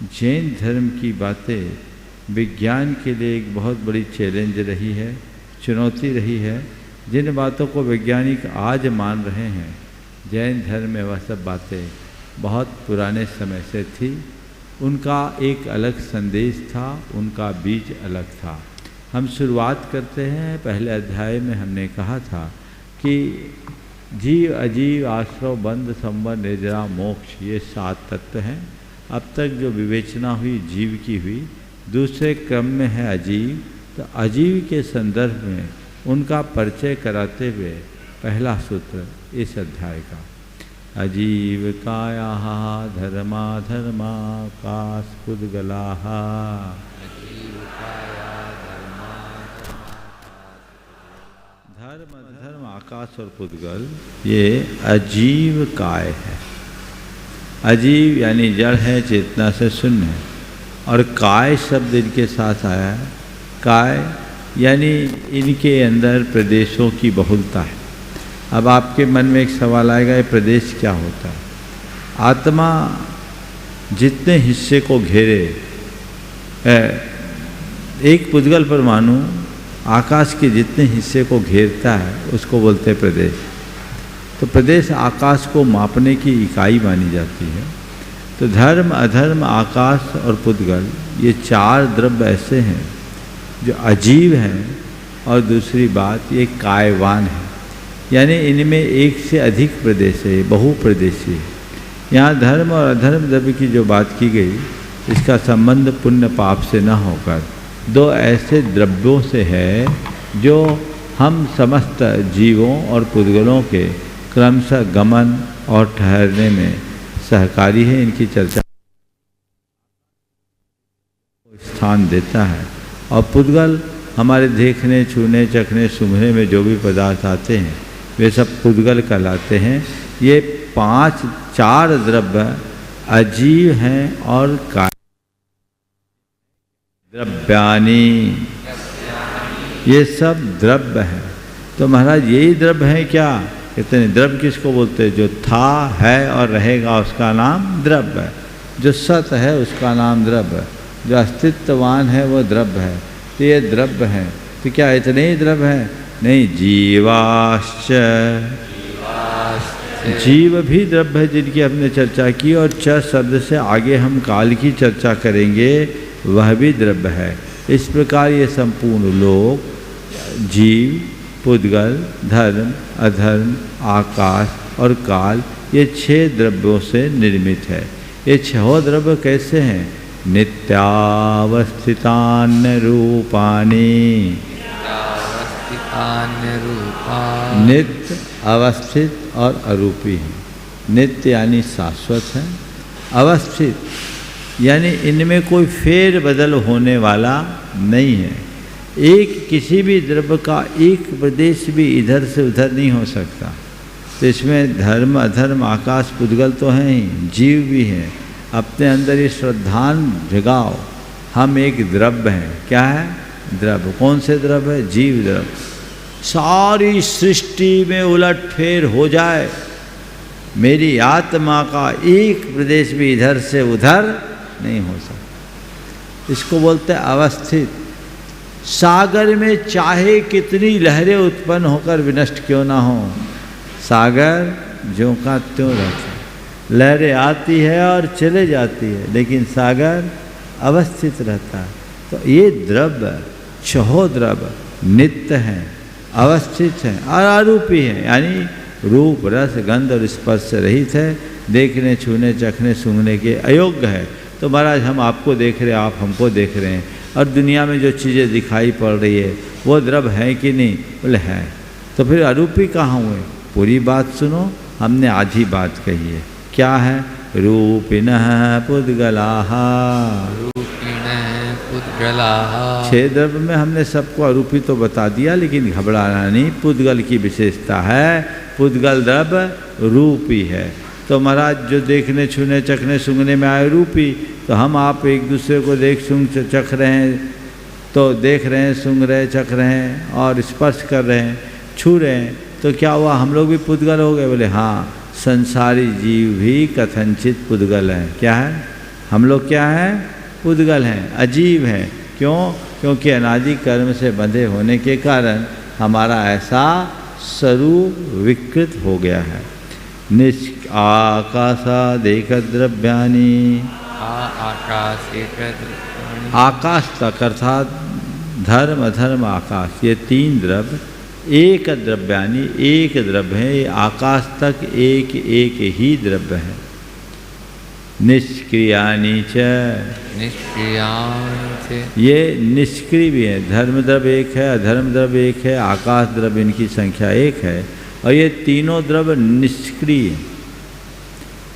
जैन धर्म की बातें विज्ञान के लिए एक बहुत बड़ी चैलेंज रही है, चुनौती रही है। जिन बातों को वैज्ञानिक आज मान रहे हैं, जैन धर्म में वह सब बातें बहुत पुराने समय से थी। उनका एक अलग संदेश था, उनका बीज अलग था। हम शुरुआत करते हैं। पहले अध्याय में हमने कहा था कि जीव, अजीव, आश्रव, बंध, संवर, निद्रा, मोक्ष, ये 7 तत्व हैं। अब तक जो विवेचना हुई जीव की हुई। दूसरे क्रम में है अजीव। तो अजीव के संदर्भ में उनका परिचय कराते हुए पहला सूत्र इस अध्याय का, अजीव काया धर्माधर्मा कास्पुद्गलाः। धर्म, अधर्म, आकाश और पुद्गल, ये अजीव काय है। अजीव यानी जड़ है, चेतना से शून्य है। और काय शब्द इनके साथ आया है। काय यानी इनके अंदर प्रदेशों की बहुलता है। अब आपके मन में एक सवाल आएगा, ये प्रदेश क्या होता है? आत्मा जितने हिस्से को घेरे, एक पुद्गल परमाणु आकाश के जितने हिस्से को घेरता है उसको बोलते हैं प्रदेश। तो प्रदेश आकाश को मापने की इकाई मानी जाती है। तो धर्म, अधर्म, आकाश और पुद्गल, ये 4 द्रव्य ऐसे हैं जो अजीव हैं। और दूसरी बात, ये कायवान है, यानी इनमें एक से अधिक प्रदेश है, बहुप्रदेशी है। यहाँ धर्म और अधर्म द्रव्य की जो बात की गई, इसका संबंध पुण्य पाप से न होकर 2 ऐसे द्रव्यों से है जो हम समस्त जीवों और पुद्गलों के क्रमशः गमन और ठहरने में सहकारी है। इनकी चर्चा स्थान देता है। और पुद्गल हमारे देखने, छूने, चखने, सूंघने में जो भी पदार्थ आते हैं वे सब पुद्गल कहलाते हैं। ये 4 द्रव्य अजीव हैं और काय। द्रव्यानि, ये सब द्रव्य हैं। तो महाराज यही द्रव्य हैं क्या? कहते हैं द्रव्य किसको बोलते हैं? जो था, है और रहेगा उसका नाम द्रव्य है। जो सत है उसका नाम द्रव्य है। जो अस्तित्ववान है वो द्रव्य है। तो ये द्रव्य हैं। तो क्या इतने ही द्रव्य हैं? नहीं, जीवाश्च, जीव भी द्रव्य है जिनकी हमने चर्चा की। और च शब्द से आगे हम काल की चर्चा करेंगे, वह भी द्रव्य है। इस प्रकार ये संपूर्ण लोक, जीव, पुद्गल, धर्म, अधर्म, आकाश और काल, ये 6 द्रव्यों से निर्मित है। ये 6 द्रव्य कैसे हैं? नित्यावस्थितान्य रूपाणि, नित्य, अवस्थित और अरूपी हैं। नित्य यानी शाश्वत है, अवस्थित यानी इनमें कोई फेर बदल होने वाला नहीं है। एक किसी भी द्रव्य का एक प्रदेश भी इधर से उधर नहीं हो सकता। तो इसमें धर्म, अधर्म, आकाश, पुद्गल तो हैं ही, जीव भी हैं। अपने अंदर ये श्रद्धान जगाओ, हम एक द्रव्य हैं। क्या है? द्रव्य। कौन से द्रव्य है? जीव द्रव्य। सारी सृष्टि में उलट फेर हो जाए, मेरी आत्मा का एक प्रदेश भी इधर से उधर नहीं हो सकता। इसको बोलते हैं अवस्थित। सागर में चाहे कितनी लहरें उत्पन्न होकर विनष्ट क्यों ना हो, सागर ज्यों का त्यों रहता है। लहरें आती है और चले जाती है, लेकिन सागर अवस्थित रहता है। तो ये द्रव्य, 6 द्रव्य नित्य हैं, अवस्थित हैं और अरूपी हैं, यानी रूप, रस, गंध और स्पर्श से रहित है। देखने, छूने, चखने, सूंघने के अयोग्य है। तो महाराज हम आपको देख रहे हैं, आप हमको देख रहे हैं, और दुनिया में जो चीज़ें दिखाई पड़ रही है वो द्रव्य है कि नहीं? बोले हैं। तो फिर अरूपी कहाँ हुए? पूरी बात सुनो, हमने आधी बात कही है। क्या है? रूपिणः पुद्गलाः, 6 द्रव्य में हमने सबको अरूपी तो बता दिया, लेकिन घबराना नहीं। पुद्गल की विशेषता है, पुद्गल द्रव्य रूपी है। तो महाराज जो देखने, छूने, चखने, सूंघने में आए रूपी, तो हम आप एक दूसरे को देख, सूंघ, चख रहे हैं, तो देख रहे हैं, सूंघ रहे, चख रहे हैं और स्पर्श कर रहे हैं, छू रहे हैं, तो क्या हुआ? हम लोग भी पुद्गल हो गए? बोले हाँ, संसारी जीव भी कथनचित पुद्गल हैं। क्या है? हम लोग क्या हैं? पुद्गल हैं, अजीव हैं। क्यों? क्योंकि अनादि कर्म से बंधे होने के कारण हमारा ऐसा स्वरूप विकृत हो गया है। आकाशादेक द्रव्यानि, आकाश एक आकाश तक अर्थात धर्म अधर्म आकाश, ये तीन द्रव्य एक द्रव्यानि, एक द्रव्य है। ये आकाश तक एक एक ही द्रव्य है। निष्क्रियानि च, निष्क्रियानि, ये निष्क्रिय भी है। धर्म द्रव्य एक है, अधर्म द्रव्य एक है, आकाश द्रव्य इनकी संख्या एक है। और ये तीनों द्रव्य निष्क्रिय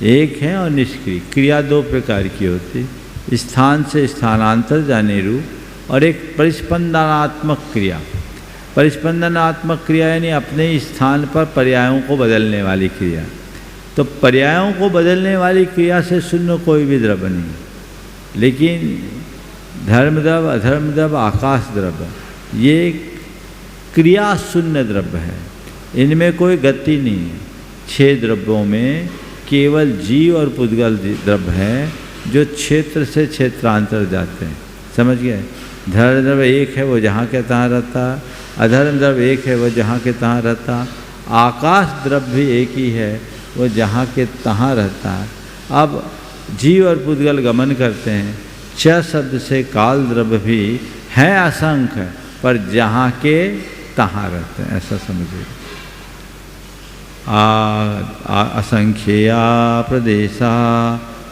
एक हैं और निष्क्रिय। क्रिया दो प्रकार की होती, स्थान से स्थानांतर जाने रूप और एक परिस्पंदनात्मक क्रिया। परिस्पंदनात्मक क्रिया यानी अपने स्थान पर पर्यायों को बदलने वाली क्रिया। तो पर्यायों को बदलने वाली क्रिया से शून्य कोई भी द्रव्य नहीं, लेकिन धर्म द्रव्य, अधर्म द्रव्य, आकाश द्रव्य ये क्रिया शून्य द्रव्य है। इनमें कोई गति नहीं है। 6 द्रव्यों में केवल जीव और पुद्गल द्रव्य हैं जो क्षेत्र से क्षेत्रांतर जाते हैं। समझ गए? धर्म द्रव्य एक है, वो जहाँ के तहाँ रहता। अधर्म द्रव्य एक है, वो जहाँ के तहाँ रहता। आकाश द्रव्य भी एक ही है, वो जहाँ के तहाँ रहता है। अब जीव और पुद्गल गमन करते हैं। 6 शब्द से काल द्रव्य भी हैं असंख्य, पर जहाँ के तहाँ रहते हैं, ऐसा समझिए। असंख्या प्रदेशा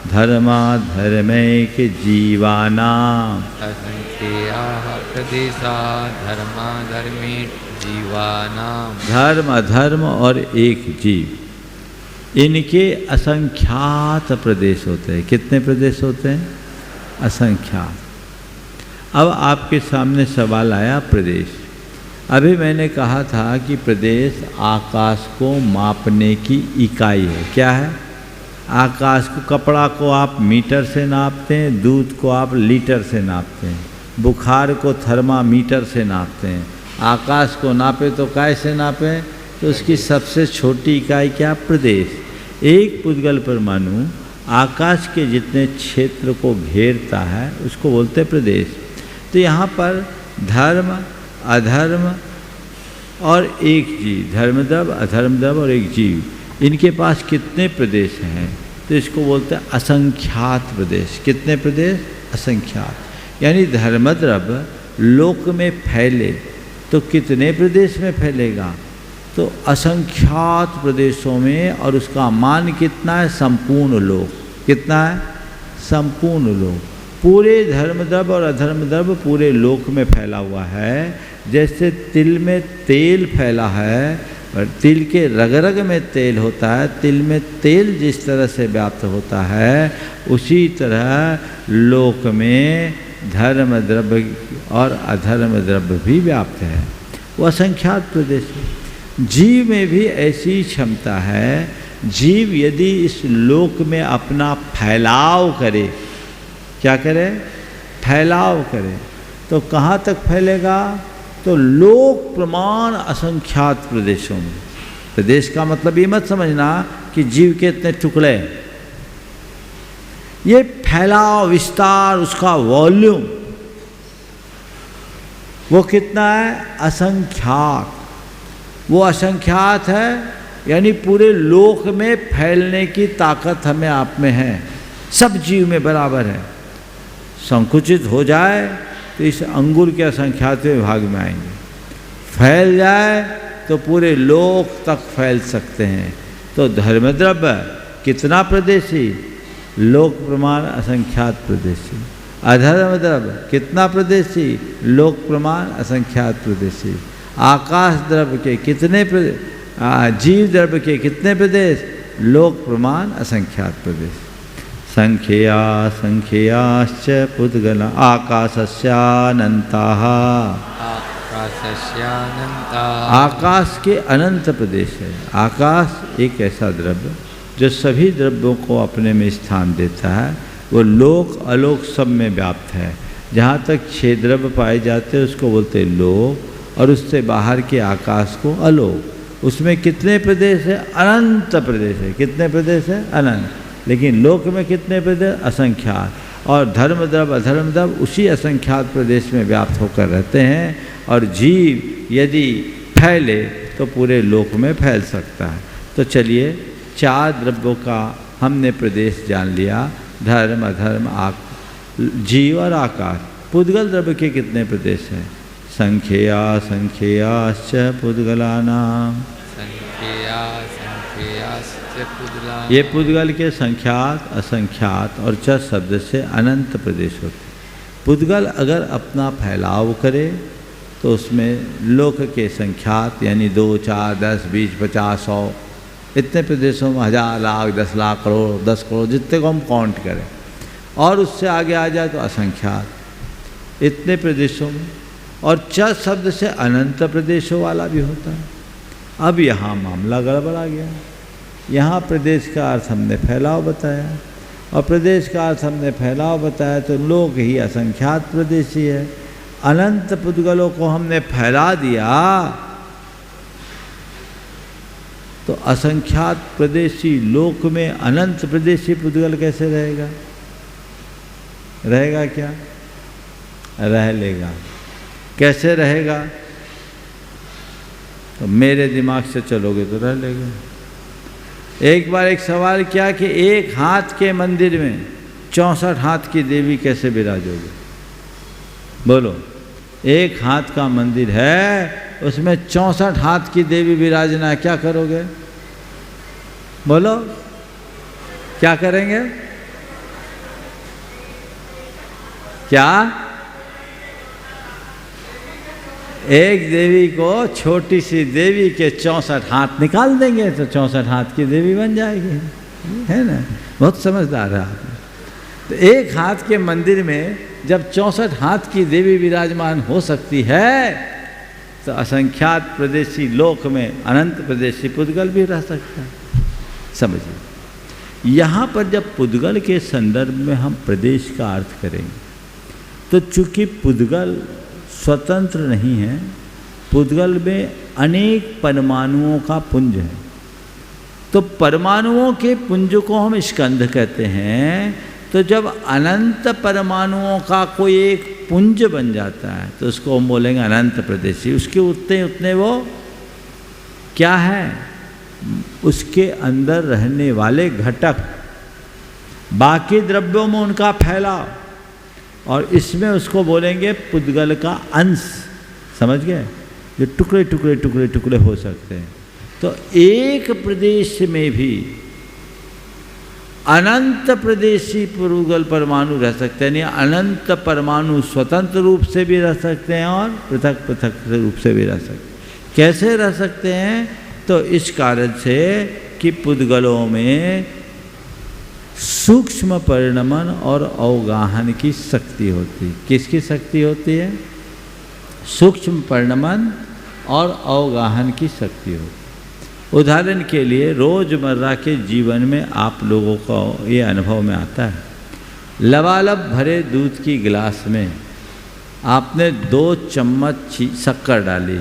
धर्मा धर्मैक जीवानाम, असंख्या प्रदेशा धर्मा धर्मे जीवानाम। धर्म अधर्म और एक जीव, इनके असंख्यात प्रदेश होते हैं। कितने प्रदेश होते हैं? असंख्यात। अब आपके सामने सवाल आया प्रदेश। अभी मैंने कहा था कि प्रदेश आकाश को मापने की इकाई है। क्या है? आकाश को, कपड़ा को आप मीटर से नापते हैं, दूध को आप लीटर से नापते हैं, बुखार को थर्मामीटर से नापते हैं। आकाश को नापे तो कैसे नापें? तो उसकी सबसे छोटी इकाई क्या? प्रदेश। एक पुद्गल परमाणु आकाश के जितने क्षेत्र को घेरता है उसको बोलते हैं प्रदेश। तो यहाँ पर धर्म अधर्म और एक जीव, धर्मद्रव्य अधर्मद्रव्य और एक जीव, इनके पास कितने प्रदेश हैं? तो इसको बोलते हैं असंख्यात प्रदेश। कितने प्रदेश? असंख्यात। यानी धर्मद्रव्य लोक में फैले तो कितने प्रदेश में फैलेगा? तो असंख्यात प्रदेशों में। और उसका मान कितना है? संपूर्ण लोक। कितना है? संपूर्ण लोक। पूरे धर्मद्रव्य और अधर्मद्रव्य पूरे लोक में फैला हुआ है। जैसे तिल में तेल फैला है, और तिल के रग रग में तेल होता है, तिल में तेल जिस तरह से व्याप्त होता है, उसी तरह लोक में धर्म द्रव्य और अधर्म द्रव्य भी व्याप्त है। वो असंख्यात प्रदेश है। जीव में भी ऐसी क्षमता है। जीव यदि इस लोक में अपना फैलाव करे, क्या करे? फैलाव करे, तो कहाँ तक फैलेगा? तो लोक प्रमाण असंख्यात प्रदेशों में। प्रदेश का मतलब ये मत समझना कि जीव के इतने टुकड़े, ये फैलाव, विस्तार, उसका वॉल्यूम वो कितना है? असंख्यात। वो असंख्यात है, यानी पूरे लोक में फैलने की ताकत हमें आप में है। सब जीव में बराबर है। संकुचित हो जाए तो इस अंगूर के असंख्यातवें भाग में आएंगे, फैल जाए तो पूरे लोक तक फैल सकते हैं। तो धर्मद्रव्य कितना प्रदेशी? लोक प्रमाण असंख्यात प्रदेशी। अधर्मद्रव्य कितना प्रदेशी? लोक प्रमाण असंख्यात प्रदेशी। आकाश द्रव्य के कितने जीव द्रव्य के कितने प्रदेश? लोक प्रमाण असंख्यात प्रदेश। संख्या संख्याश्च पुद्गला आकाशस्यानन्ताः, आकाशस्यानन्ताः। आकाश के अनंत प्रदेश है। आकाश एक ऐसा द्रव्य जो सभी द्रव्यों को अपने में स्थान देता है। वो लोक अलोक सब में व्याप्त है। जहाँ तक 6 द्रव्य पाए जाते हैं उसको बोलते हैं लोक, और उससे बाहर के आकाश को अलोक। उसमें कितने प्रदेश है? अनंत प्रदेश है। कितने प्रदेश है? अनंत। लेकिन लोक में कितने प्रदेश? असंख्यात। और धर्म द्रव अधर्म द्रव उसी असंख्यात प्रदेश में व्याप्त होकर रहते हैं। और जीव यदि फैले तो पूरे लोक में फैल सकता है। तो चलिए 4 द्रव्यों का हमने प्रदेश जान लिया, धर्म अधर्म जीव और आकाश। पुद्गल द्रव्य के कितने प्रदेश हैं? संख्या संख्याश्च पुद्गलानाम। ये पुद्गल के संख्यात असंख्यात और च शब्द से अनंत प्रदेश होते। पुद्गल अगर अपना फैलाव करे तो उसमें लोक के संख्यात यानी 2, 4, 10, 20, 50, 100 इतने प्रदेशों में 1000, लाख, 10 लाख, करोड़, 10 करोड़ जितने को हम काउंट करें, और उससे आगे आ जाए तो असंख्यात इतने प्रदेशों में। और च शब्द से अनंत प्रदेशों वाला भी होता है। अब यहाँ मामला गड़बड़ा गया। यहाँ प्रदेश का अर्थ हमने फैलाव बताया, और प्रदेश का अर्थ हमने फैलाव बताया तो लोक ही असंख्यात प्रदेशी है। अनंत पुद्गलों को हमने फैला दिया तो असंख्यात प्रदेशी लोक में अनंत प्रदेशी पुद्गल कैसे रहेगा? रहेगा क्या? रह लेगा। कैसे रहेगा? तो मेरे दिमाग से चलोगे तो रह लेगा। एक बार एक सवाल किया कि एक हाथ के मंदिर में 64 हाथ की देवी कैसे विराजोगे? बोलो, एक हाथ का मंदिर है, उसमें 64 हाथ की देवी विराजना है, क्या करोगे? बोलो, क्या करेंगे? क्या? एक देवी को, छोटी सी देवी के 64 हाथ निकाल देंगे तो 64 हाथ की देवी बन जाएगी, है ना? बहुत समझदार है आप। तो एक हाथ के मंदिर में जब 64 हाथ की देवी विराजमान हो सकती है तो असंख्यात प्रदेशी लोक में अनंत प्रदेशी पुद्गल भी रह सकता है। समझिए, यहाँ पर जब पुद्गल के संदर्भ में हम प्रदेश का अर्थ करेंगे तो चूंकि पुद्गल स्वतंत्र नहीं है, पुद्गल में अनेक परमाणुओं का पुंज है, तो परमाणुओं के पुंज को हम स्कंध कहते हैं। तो जब अनंत परमाणुओं का कोई एक पुंज बन जाता है तो उसको हम बोलेंगे अनंत प्रदेशी। उसके उतने उतने वो क्या है? उसके अंदर रहने वाले घटक, बाकी द्रव्यों में उनका फैलाव, और इसमें उसको बोलेंगे पुद्गल का अंश। समझ गए? जो टुकड़े टुकड़े टुकड़े टुकड़े हो सकते हैं। तो एक प्रदेश में भी अनंत प्रदेशी पुद्गल परमाणु रह सकते हैं। यानी अनंत परमाणु स्वतंत्र रूप से भी रह सकते हैं और पृथक पृथक रूप से भी रह सकते हैं। कैसे रह सकते हैं? तो इस कारण से कि पुद्गलों में सूक्ष्म परिणमन और अवगाहन की शक्ति होती है। किसकी शक्ति होती है? सूक्ष्म परिणमन और अवगाहन की शक्ति होती है। उदाहरण के लिए रोज़मर्रा के जीवन में आप लोगों को ये अनुभव में आता है, लबालब भरे दूध की गिलास में आपने 2 चम्मच शक्कर डाली।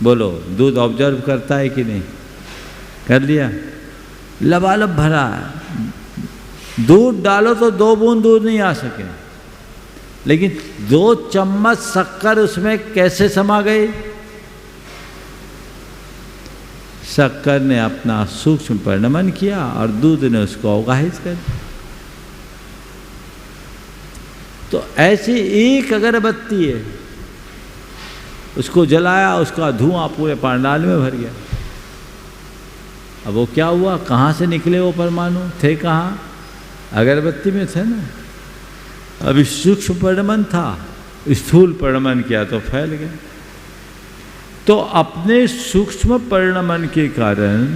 बोलो, दूध ऑब्जर्व करता है कि नहीं? कर लिया? लबालब भरा है, दूध डालो तो 2 बूंद दूध नहीं आ सके, लेकिन 2 चम्मच शक्कर उसमें कैसे समा गई? शक्कर ने अपना सूक्ष्म परिणमन किया और दूध ने उसको अवगाहित कर दिया। तो ऐसी एक अगरबत्ती है, उसको जलाया, उसका धुआं पूरे पांडाल में भर गया। अब वो क्या हुआ? कहाँ से निकले वो परमाणु? थे कहाँ? अगरबत्ती में थे ना। अभी सूक्ष्म परिणमन था, स्थूल परिणमन किया तो फैल गया। तो अपने सूक्ष्म परिणमन के कारण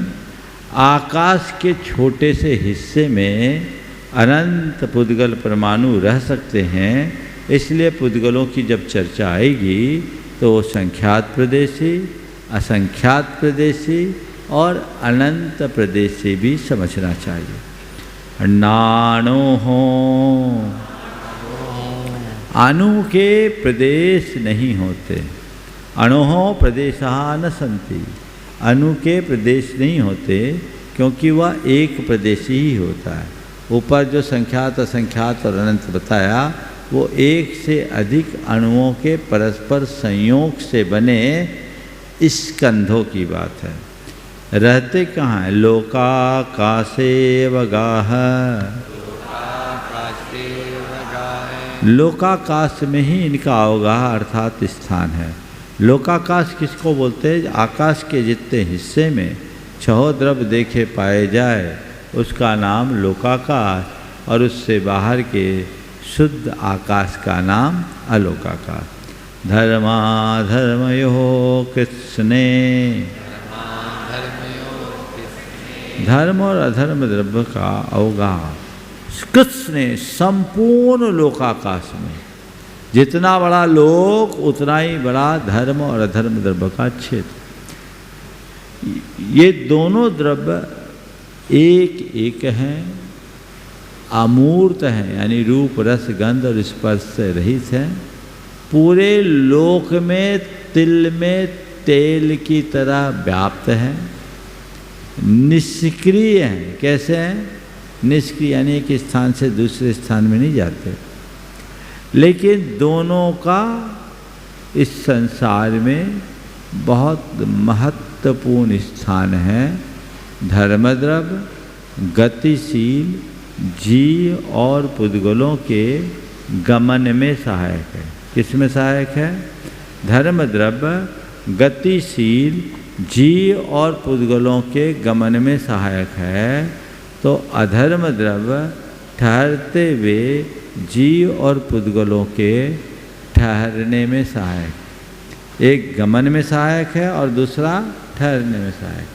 आकाश के छोटे से हिस्से में अनंत पुद्गल परमाणु रह सकते हैं। इसलिए पुद्गलों की जब चर्चा आएगी तो वो संख्यात प्रदेशी, असंख्यात प्रदेशी और अनंत प्रदेशी भी समझना चाहिए। नानो हो, अणु के प्रदेश नहीं होते। अणोहो प्रदेशा न संति, अणु के प्रदेश नहीं होते क्योंकि वह एक प्रदेशी ही होता है। ऊपर जो संख्यात असंख्यात और अनंत बताया वो एक से अधिक अणुओं के परस्पर संयोग से बने स्कंधों की बात है। रहते कहाँ हैं? लोकाकाशे वगाह, लोकाकाश में ही इनका अवगाह अर्थात स्थान है। लोकाकाश किसको बोलते हैं? आकाश के जितने हिस्से में छह द्रव्य देखे पाए जाए उसका नाम लोकाकाश, और उससे बाहर के शुद्ध आकाश का नाम अलोकाकाश। धर्माधर्मयो कृष्णे, धर्म और अधर्म द्रव्य का अवगाह कृष्ण ने संपूर्ण लोकाकाश में, जितना बड़ा लोक उतना ही बड़ा धर्म और अधर्म द्रव्य का क्षेत्र। ये दोनों द्रव्य एक एक हैं, अमूर्त हैं, यानी रूप रस गंध और स्पर्श से रहित हैं। पूरे लोक में तिल में तेल की तरह व्याप्त हैं, निष्क्रिय हैं। कैसे हैं? निष्क्रिय यानी एक स्थान से दूसरे स्थान में नहीं जाते, लेकिन दोनों का इस संसार में बहुत महत्वपूर्ण स्थान है। धर्मद्रव्य गतिशील जीव और पुद्गलों के गमन में सहायक है। किस में सहायक है? धर्मद्रव्य गतिशील जीव और पुद्गलों के गमन में सहायक है, तो अधर्म द्रव्य ठहरते हुए जीव और पुद्गलों के ठहरने में सहायक। एक गमन में सहायक है और दूसरा ठहरने में सहायक।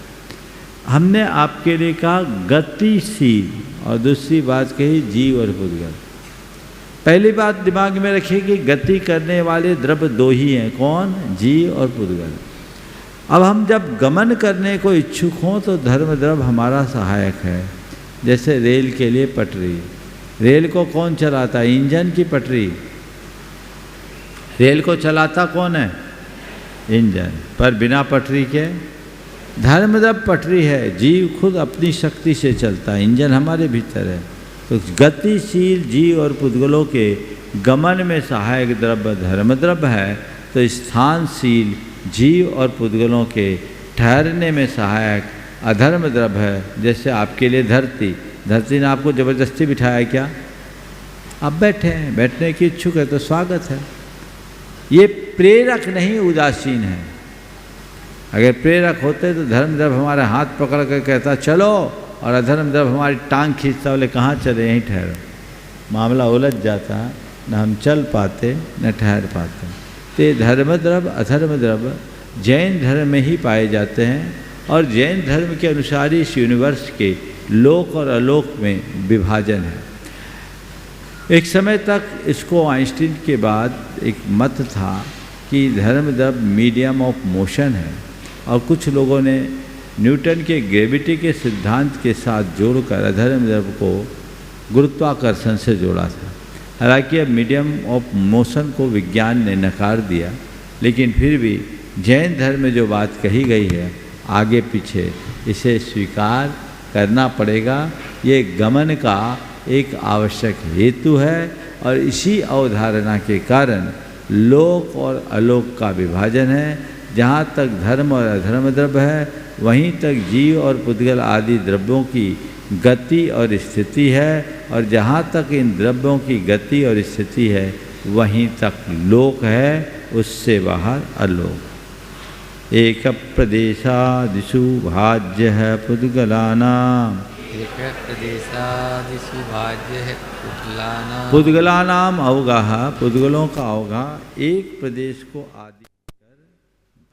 हमने आपके लिए कहा गतिशील, और दूसरी बात कही जीव और पुद्गल। पहली बात दिमाग में रखिए कि गति करने वाले द्रव्य दो ही हैं। कौन? जीव और पुद्गल। अब हम जब गमन करने को इच्छुक हों तो धर्म द्रव्य हमारा सहायक है। जैसे रेल के लिए पटरी, रेल को कौन चलाता है? इंजन की पटरी? रेल को चलाता कौन है? इंजन। पर बिना पटरी के धर्मद्रव्य पटरी है, जीव खुद अपनी शक्ति से चलता है, इंजन हमारे भीतर है। तो गतिशील जीव और पुद्गलों के गमन में सहायक द्रव्य धर्मद्रव्य है, तो स्थानशील जीव और पुद्गलों के ठहरने में सहायक अधर्म द्रव्य है। जैसे आपके लिए धरती, धरती ने आपको ज़बरदस्ती बिठाया क्या? आप बैठे हैं, बैठने की इच्छुक है तो स्वागत है। ये प्रेरक नहीं, उदासीन है। अगर प्रेरक होते तो धर्म द्रव्य हमारा हाथ पकड़ कर कहता चलो, और अधर्म द्रव्य हमारी टांग खींचता, बोले कहाँ चले, यहीं ठहरो। मामला उलझ जाता, न हम चल पाते न ठहर पाते। तो धर्म द्रव्य अधर्म द्रव्य जैन धर्म में ही पाए जाते हैं, और जैन धर्म के अनुसार इस यूनिवर्स के लोक और अलोक में विभाजन है। एक समय तक इसको आइंस्टीन के बाद एक मत था कि धर्म द्रव्य मीडियम ऑफ मोशन है, और कुछ लोगों ने न्यूटन के ग्रेविटी के सिद्धांत के साथ जोड़कर अधर्म द्रव्य को गुरुत्वाकर्षण से जोड़ा था। हालांकि अब मीडियम ऑफ मोशन को विज्ञान ने नकार दिया, लेकिन फिर भी जैन धर्म में जो बात कही गई है आगे पीछे इसे स्वीकार करना पड़ेगा। ये गमन का एक आवश्यक हेतु है, और इसी अवधारणा के कारण लोक और अलोक का विभाजन है। जहाँ तक धर्म और अधर्म द्रव्य है, वहीं तक जीव और पुद्गल आदि द्रव्यों की गति और स्थिति है, और जहाँ तक इन द्रव्यों की गति और स्थिति है वहीं तक लोक है, उससे बाहर अलोक। एक प्रदेशादिषु भाज्य है पुद्गलानाम, एक प्रदेशादिषु भाज्य है पुद्गलानाम, पुद्गलानाम अवगाह, पुद्गलों का अवगाह एक प्रदेश को आदि कर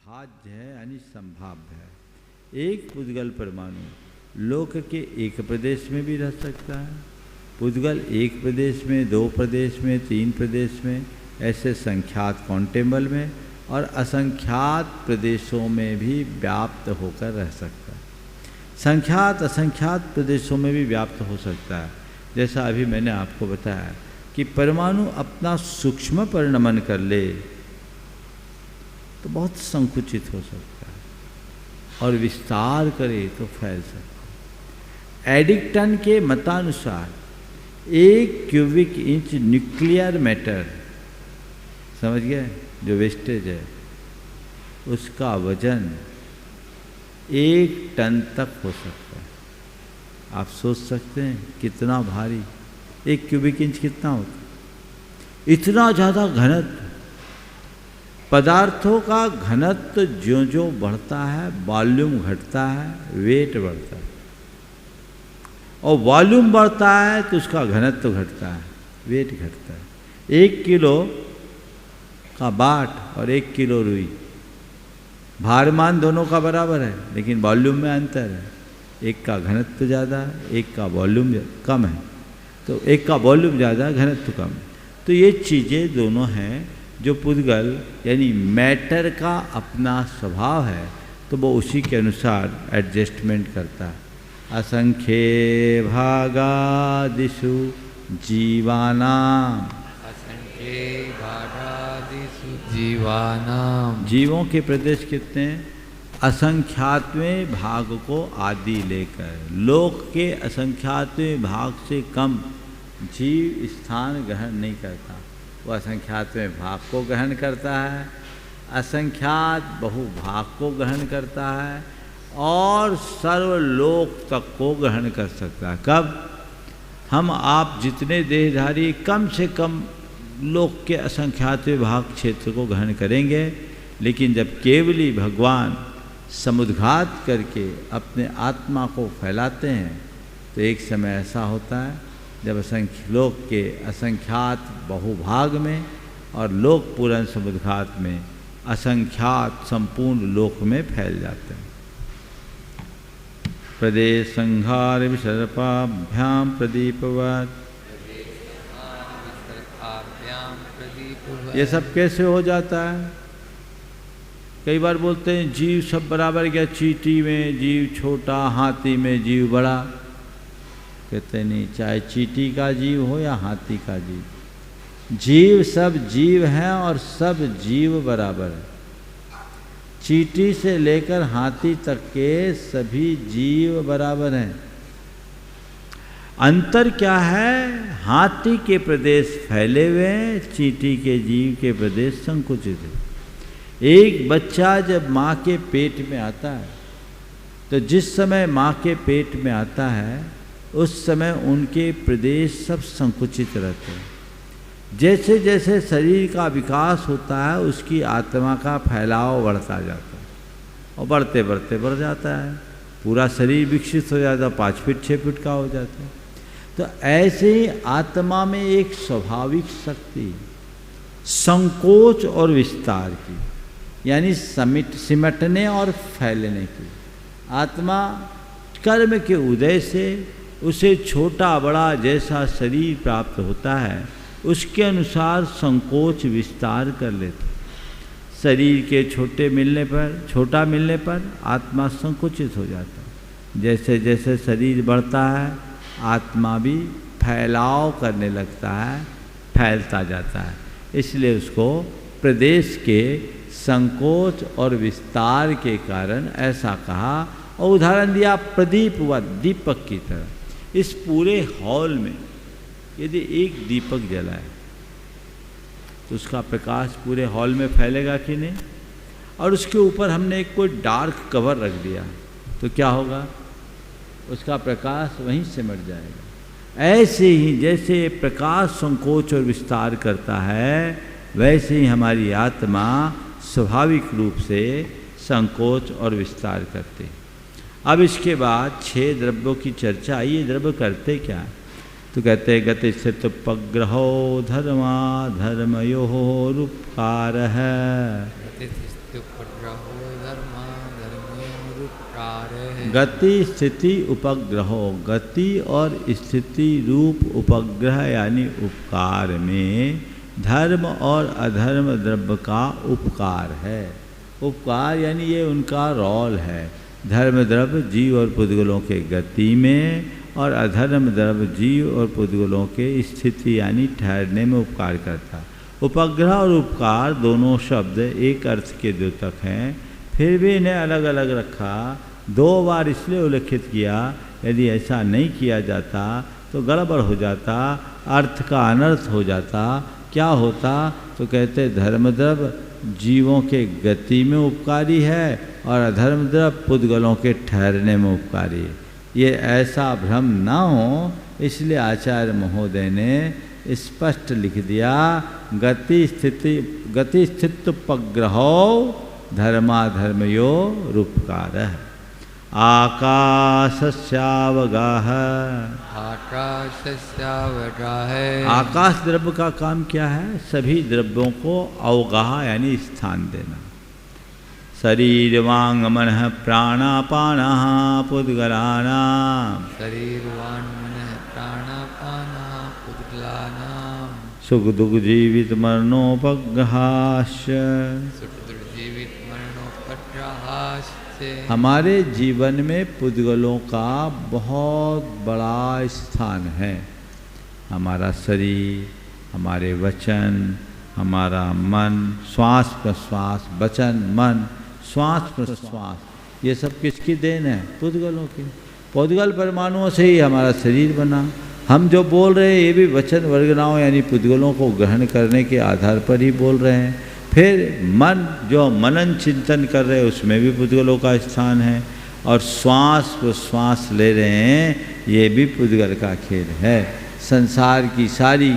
भाज्य है यानी संभाव्य है। एक पुद्गल परमाणु लोक के एक प्रदेश में भी रह सकता है। पुद्गल एक प्रदेश में, दो प्रदेश में, तीन प्रदेश में, ऐसे संख्यात काउंटेबल में और असंख्यात प्रदेशों में भी व्याप्त होकर रह सकता है। संख्यात असंख्यात प्रदेशों में भी व्याप्त हो सकता है। जैसा अभी मैंने आपको बताया कि परमाणु अपना सूक्ष्म परिणमन कर ले तो बहुत संकुचित हो सकता है, और विस्तार करे तो फैल सकता है। एडिक्टन के मतानुसार 1 क्यूबिक इंच न्यूक्लियर मैटर, समझ गए, जो वेस्टेज है, उसका वजन 1 टन तक हो सकता है। आप सोच सकते हैं कितना भारी 1 क्यूबिक इंच कितना होता है। इतना ज़्यादा घनत्व, पदार्थों का घनत्व ज्यों ज्यों बढ़ता है वॉल्यूम घटता है, वेट बढ़ता है, और वॉल्यूम बढ़ता है तो उसका घनत्व घटता है, वेट घटता है। 1 किलो का बाट और 1 किलो रुई, भारमान दोनों का बराबर है, लेकिन वॉल्यूम में अंतर है। एक का घनत्व ज़्यादा है, एक का वॉल्यूम कम है, तो एक का वॉल्यूम ज़्यादा है, घनत्व कम है। तो ये चीज़ें दोनों हैं जो पुद्गल यानी मैटर का अपना स्वभाव है, तो वो उसी के अनुसार एडजस्टमेंट करता है। असंख्ये भागादिषु जीवानाम, असंख्ये भागादिषु जीवानाम, जीवों के प्रदेश कितने हैं? असंख्यातवें भाग को आदि लेकर, लोक के असंख्यातवें भाग से कम जीव स्थान ग्रहण नहीं करता, वो असंख्यातवें भाग को ग्रहण करता है, असंख्यात बहुभाग को ग्रहण करता है, और सर्वलोक तक को ग्रहण कर सकता है। कब? हम आप जितने देहधारी कम से कम लोक के असंख्यातवें भाग क्षेत्र को ग्रहण करेंगे, लेकिन जब केवली भगवान समुद्घात करके अपने आत्मा को फैलाते हैं, तो एक समय ऐसा होता है जब असंख्य लोक के असंख्यात बहुभाग में और लोक पूर्ण समुद्घात में असंख्यात संपूर्ण लोक में फैल जाते हैं। प्रदेश संहार विसर्पाभ्याम प्रदीपवत, ये सब कैसे हो जाता है? कई बार बोलते हैं जीव सब बराबर, क्या चींटी में जीव छोटा, हाथी में जीव बड़ा। कहते नहीं, चाहे चींटी का जीव हो या हाथी का जीव, जीव सब जीव हैं और सब जीव बराबर है। चींटी से लेकर हाथी तक के सभी जीव बराबर हैं। अंतर क्या है? हाथी के प्रदेश फैले हुए हैं, चींटी के जीव के प्रदेश संकुचित है। एक बच्चा जब माँ के पेट में आता है, तो जिस समय माँ के पेट में आता है उस समय उनके प्रदेश सब संकुचित रहते हैं। जैसे जैसे शरीर का विकास होता है, उसकी आत्मा का फैलाव बढ़ता जाता है, और बढ़ते बढ़ते बढ़ जाता है, पूरा शरीर विकसित हो जाता है, 5 फीट 6 फीट का हो जाता है। तो ऐसे ही आत्मा में एक स्वाभाविक शक्ति संकोच और विस्तार की, यानी सिमटने और फैलने की। आत्मा कर्म के उदय से उसे छोटा बड़ा जैसा शरीर प्राप्त होता है, उसके अनुसार संकोच विस्तार कर लेते। शरीर के छोटा मिलने पर आत्मा संकुचित हो जाता है। जैसे जैसे शरीर बढ़ता है, आत्मा भी फैलाव करने लगता है, फैलता जाता है। इसलिए उसको प्रदेश के संकोच और विस्तार के कारण ऐसा कहा, और उदाहरण दिया प्रदीप व दीपक की तरह। इस पूरे हॉल में यदि एक दीपक जलाए तो उसका प्रकाश पूरे हॉल में फैलेगा कि नहीं? और उसके ऊपर हमने एक कोई डार्क कवर रख दिया तो क्या होगा? उसका प्रकाश वहीं सिमट जाएगा। ऐसे ही जैसे प्रकाश संकोच और विस्तार करता है, वैसे ही हमारी आत्मा स्वाभाविक रूप से संकोच और विस्तार करते। अब इसके बाद 6 द्रव्यों की चर्चा। ये द्रव्य करते क्या है? तो कहते हैं गति स्थित उपग्रहो धर्मा धर्मयोरुपकार है। गति स्थिति उपग्रहो, गति और स्थिति रूप उपग्रह यानी उपकार में धर्म और अधर्म द्रव्य का उपकार है। उपकार यानी ये उनका रोल है। धर्म द्रव्य जीव और पुद्गलों के गति में, और अधर्म द्रव्य जीव और पुद्गलों के स्थिति यानी ठहरने में उपकार करता है। उपग्रह और उपकार दोनों शब्द एक अर्थ के द्योतक हैं, फिर भी इन्हें अलग अलग रखा। 2 बार इसलिए उल्लेखित किया यदि ऐसा नहीं किया जाता तो गड़बड़ हो जाता, अर्थ का अनर्थ हो जाता। क्या होता? तो कहते धर्मद्रव्य जीवों के गति में उपकारी है और अधर्मद्रव्य पुद्गलों के ठहरने में उपकारी है। ये ऐसा भ्रम ना हो, इसलिए आचार्य महोदय ने स्पष्ट लिख दिया, गति स्थित्युपग्रहो धर्माधर्मयो रूपकार। आकाशस्यावगाह, आकाशस्यावगाह। आकाश द्रव्य का काम क्या है? सभी द्रव्यों को अवगाह यानी स्थान देना। शरीर वांग मन प्राणापान पुद्गलानां, शरीर वांग मन प्राणापान पुद्गलानां, सुख दुख जीवित मरणोपग्रहाश्च। सुख दुख जीवित मरणोपग्रहाश्च। हमारे जीवन में पुद्गलों का बहुत बड़ा स्थान है। हमारा शरीर, हमारे वचन, हमारा मन, श्वास प्रश्वास, वचन मन, श्वास प्रश्वास, ये सब किसकी देन है? पुद्गलों की। पुद्गल परमाणुओं से ही हमारा शरीर बना। हम जो बोल रहे हैं ये भी वचन वर्गनाओं यानी पुद्गलों को ग्रहण करने के आधार पर ही बोल रहे हैं। फिर मन जो मनन चिंतन कर रहे हैं उसमें भी पुद्गलों का स्थान है, और श्वास प्रश्वास ले रहे हैं ये भी पुद्गल का खेल है। संसार की सारी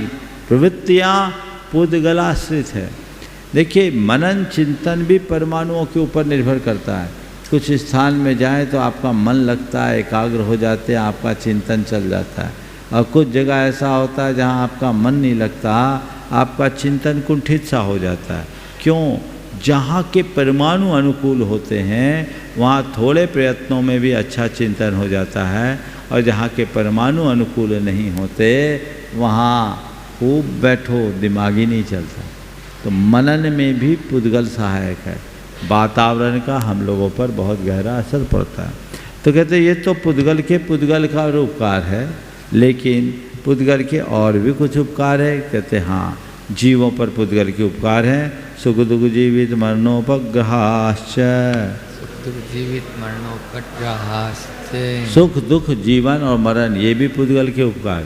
प्रवृत्तियाँ पुद्गलाश्रित है। देखिए मनन चिंतन भी परमाणुओं के ऊपर निर्भर करता है। कुछ स्थान में जाएं तो आपका मन लगता है, एकाग्र हो जाते हैं, आपका चिंतन चल जाता है। और कुछ जगह ऐसा होता है जहाँ आपका मन नहीं लगता, आपका चिंतन कुंठित सा हो जाता है। क्यों? जहाँ के परमाणु अनुकूल होते हैं वहाँ थोड़े प्रयत्नों में भी अच्छा चिंतन हो जाता है, और जहाँ के परमाणु अनुकूल नहीं होते वहाँ खूब बैठो दिमाग ही नहीं चलता। तो मनन में भी पुद्गल सहायक है। वातावरण का हम लोगों पर बहुत गहरा असर पड़ता है। तो कहते ये तो पुद्गल का उपकार है, लेकिन पुद्गल के और भी कुछ उपकार है। कहते हाँ, जीवों पर पुद्गल के उपकार हैं। सुख दुख जीवित मरणोपग्रहाश्च, सुख दुख जीवित मरणोपग्रहाश्च। सुख दुख जीवन और मरण ये भी पुद्गल के उपकार है।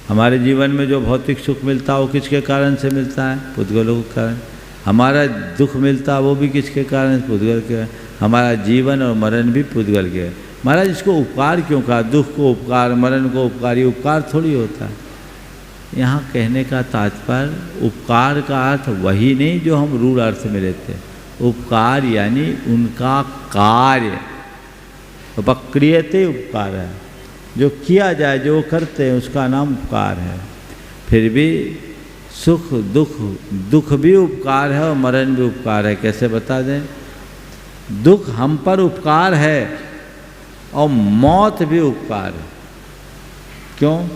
हमारे जीवन में जो भौतिक सुख मिलता है वो किसके कारण से मिलता है? पुद्गलों के कारण। हमारा दुख मिलता है वो भी किसके कारण? पुद्गल के। हमारा जीवन और मरण भी पुद्गल के। महाराज इसको उपकार क्यों कहा? दुख को उपकार, मरण को उपकार, ये उपकार थोड़ी होता है। यहाँ कहने का तात्पर्य उपकार का अर्थ वही नहीं जो हम रूढ़ अर्थ में लेते हैं। उपकार यानी उनका कार्य, उपक्रियते उपकार है, जो किया जाए, जो करते हैं उसका नाम उपकार है। फिर भी सुख दुख भी उपकार है और मरण भी उपकार है। कैसे बता दें? दुख हम पर उपकार है और मौत भी उपकार है। क्यों?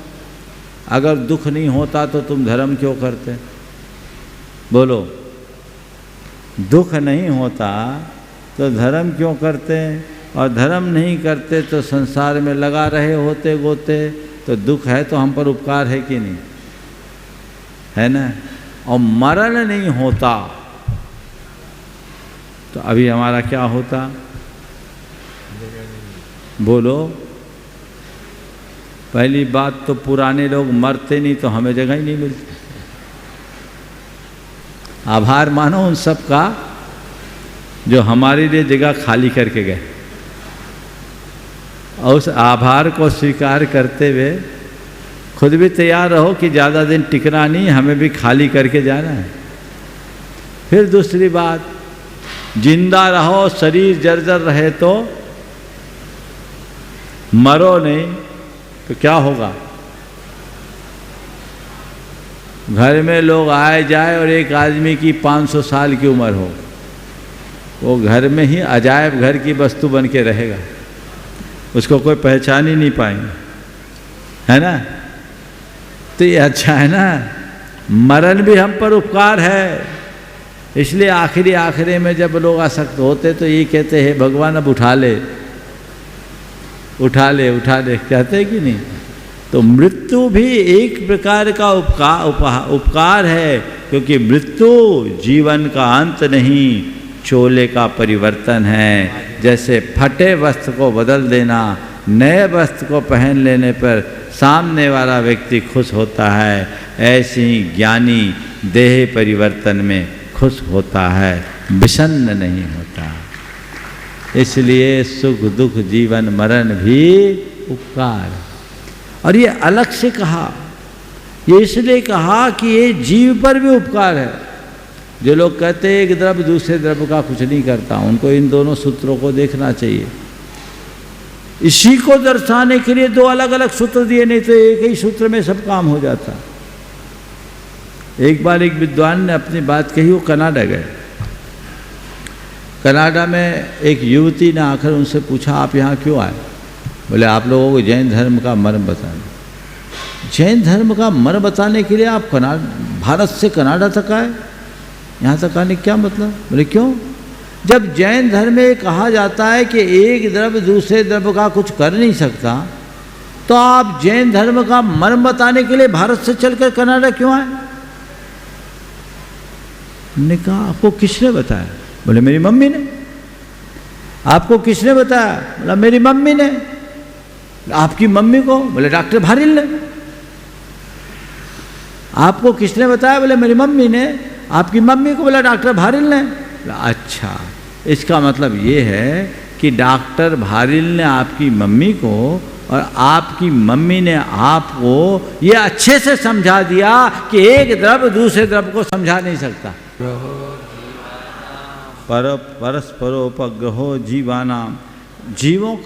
अगर दुख नहीं होता तो तुम धर्म क्यों करते? बोलो, दुख नहीं होता तो धर्म क्यों करते? और धर्म नहीं करते तो संसार में लगा रहे होते गोते, तो दुख है तो हम पर उपकार है कि नहीं? है ना? और मरण नहीं होता तो अभी हमारा क्या होता? बोलो। पहली बात तो पुराने लोग मरते नहीं तो हमें जगह ही नहीं मिलती। आभार मानो उन सब का जो हमारे लिए जगह खाली करके गए, और उस आभार को स्वीकार करते हुए खुद भी तैयार रहो कि ज़्यादा दिन टिकना नहीं, हमें भी खाली करके जाना है। फिर दूसरी बात, जिंदा रहो, शरीर जर्जर रहे तो मरो नहीं तो क्या होगा? घर में लोग आए जाए और एक आदमी की 500 साल की उम्र हो, वो घर में ही अजायब घर की वस्तु बन के रहेगा, उसको कोई पहचान ही नहीं पाएंगे, है ना? तो ये अच्छा है ना? मरण भी हम पर उपकार है। इसलिए आखिरी में जब लोग आसक्त होते तो ये कहते हैं भगवान अब उठा ले कहते हैं कि नहीं? तो मृत्यु भी एक प्रकार का उपकार है, क्योंकि मृत्यु जीवन का अंत नहीं, चोले का परिवर्तन है। जैसे फटे वस्त्र को बदल देना, नए वस्त्र को पहन लेने पर सामने वाला व्यक्ति खुश होता है, ऐसे ही ज्ञानी देह परिवर्तन में खुश होता है, विषन्न नहीं होता। इसलिए सुख दुख जीवन मरण भी उपकार। और ये अलग से कहा, ये इसलिए कहा कि ये जीव पर भी उपकार है। जो लोग कहते हैं एक द्रव्य दूसरे द्रव्य का कुछ नहीं करता, उनको इन दोनों सूत्रों को देखना चाहिए। इसी को दर्शाने के लिए दो अलग अलग सूत्र दिए, नहीं तो एक ही सूत्र में सब काम हो जाता। एक बार एक विद्वान ने अपनी बात कही, वो कनाडा गए। कनाडा में एक युवती ने आकर उनसे पूछा, आप यहाँ क्यों आए? बोले आप लोगों को जैन धर्म का मर्म बताने। जैन धर्म का मर्म बताने के लिए आप भारत से कनाडा तक आए? यहाँ तक आने क्या मतलब? बोले क्यों? जब जैन धर्म में कहा जाता है कि एक द्रव्य दूसरे द्रव्य का कुछ कर नहीं सकता, तो आप जैन धर्म का मर्म बताने के लिए भारत से चलकर कनाडा क्यों आए? हमने कहा आपको किसने बताया? बोले मेरी मम्मी ने। आपको किसने बताया? बोला मेरी मम्मी ने। आपकी मम्मी को? बोले डॉक्टर भारिल ने। आपको किसने बताया? बोले मेरी मम्मी ने। आपकी मम्मी को? बोला डॉक्टर भारिल ने। अच्छा, इसका मतलब ये है कि डॉक्टर भारिल ने आपकी मम्मी को और आपकी मम्मी ने आपको ये अच्छे से समझा दिया कि एक द्रव्य दूसरे द्रव्य को समझा नहीं सकता। परस्परोपग्रहो जीवानाम, जीवों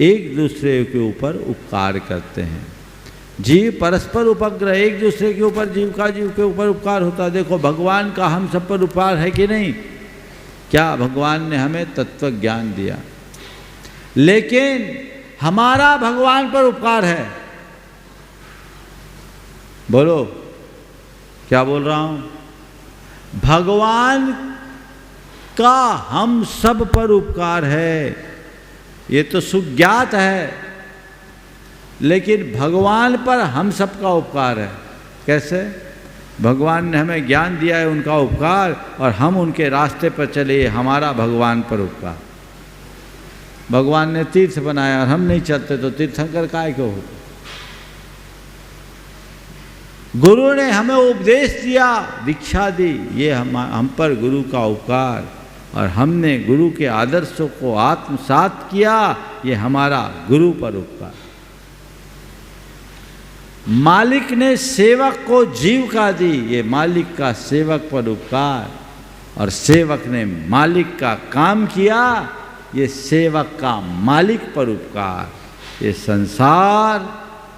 एक दूसरे के ऊपर उपकार करते हैं। जीव परस्पर उपग्रह, एक दूसरे के ऊपर जीव के ऊपर उपकार होता है। देखो भगवान का हम सब पर उपकार है कि नहीं? क्या भगवान ने हमें तत्व ज्ञान दिया, लेकिन हमारा भगवान पर उपकार है। बोलो क्या बोल रहा हूं? भगवान का हम सब पर उपकार है, ये तो सुज्ञात है, लेकिन भगवान पर हम सब का उपकार है। कैसे? भगवान ने हमें ज्ञान दिया है, उनका उपकार, और हम उनके रास्ते पर चले, हमारा भगवान पर उपकार। भगवान ने तीर्थ बनाया और हम नहीं चलते तो तीर्थंकर काय को होते? गुरु ने हमें उपदेश दिया, दीक्षा दी, ये हम पर गुरु का उपकार, और हमने गुरु के आदर्शों को आत्मसात किया, ये हमारा गुरु पर उपकार। मालिक ने सेवक को जीविका दी, ये मालिक का सेवक पर उपकार, और सेवक ने मालिक का काम किया, ये सेवक का मालिक पर उपकार। ये संसार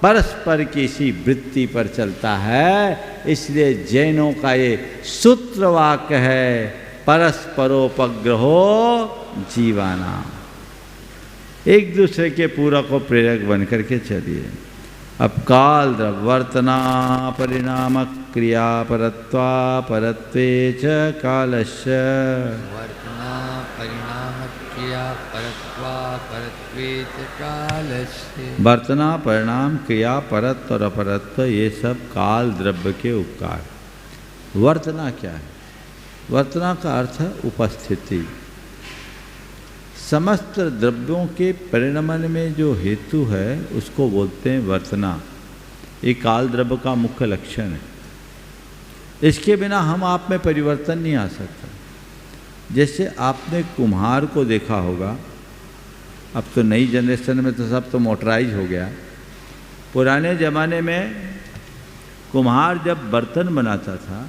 परस्पर की इसी वृत्ति पर चलता है, इसलिए जैनों का ये सूत्र वाक्य है, परस्परोपग्रहो जीवाना। एक दूसरे के पूरक और प्रेरक बन करके चलिए। अब काल द्रव्य वर्तना परिणाम क्रिया परत्वा परत्वे च कालस्य। वर्तना परिणाम क्रिया परत्वा परत्वे च कालस्य। वर्तना परिणाम क्रिया परत्व और अपरत्व, ये सब काल द्रव्य के उपकार। वर्तना क्या है? वर्तना का अर्थ है उपस्थिति। समस्त द्रव्यों के परिणमन में जो हेतु है उसको बोलते हैं वर्तना। ये काल द्रव्य का मुख्य लक्षण है। इसके बिना हम आप में परिवर्तन नहीं आ सकता। जैसे आपने कुम्हार को देखा होगा, अब तो नई जनरेशन में तो सब तो मोटराइज हो गया। पुराने ज़माने में कुम्हार जब बर्तन बनाता था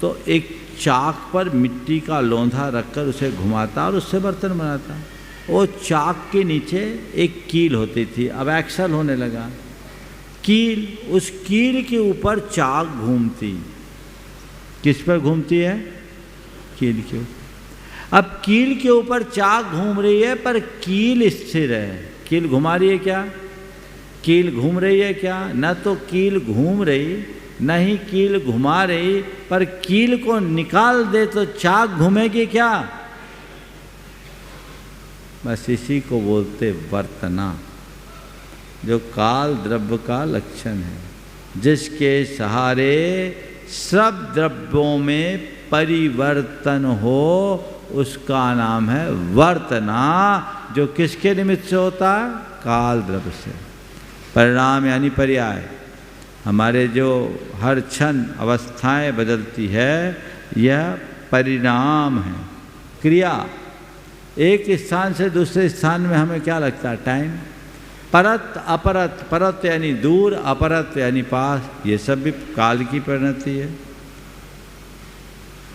तो एक चाक पर मिट्टी का लोंधा रखकर उसे घुमाता और उससे बर्तन बनाता। वो चाक के नीचे एक कील होती थी, अब एक्सल होने लगा। कील, उस कील के ऊपर चाक घूमती। किस पर घूमती है? कील के ऊपर। अब कील के ऊपर चाक घूम रही है पर कील स्थिर है। कील घुमा रही है क्या? कील घूम रही है क्या? न तो कील घूम रही, न ही कील घुमा रही, पर कील को निकाल दे तो चाक घूमेगी क्या? बस इसी को बोलते वर्तना, जो काल द्रव्य का लक्षण है, जिसके सहारे सब द्रव्यों में परिवर्तन हो, उसका नाम है वर्तना, जो किसके निमित्त से होता है? काल द्रव्य से। परिणाम यानी पर्याय, हमारे जो हर क्षण अवस्थाएं बदलती है यह परिणाम है, क्रिया। एक स्थान से दूसरे स्थान में हमें क्या लगता है? टाइम। परत अपरत, परत यानी दूर, अपरत यानी पास, ये सब भी काल की परिणति है।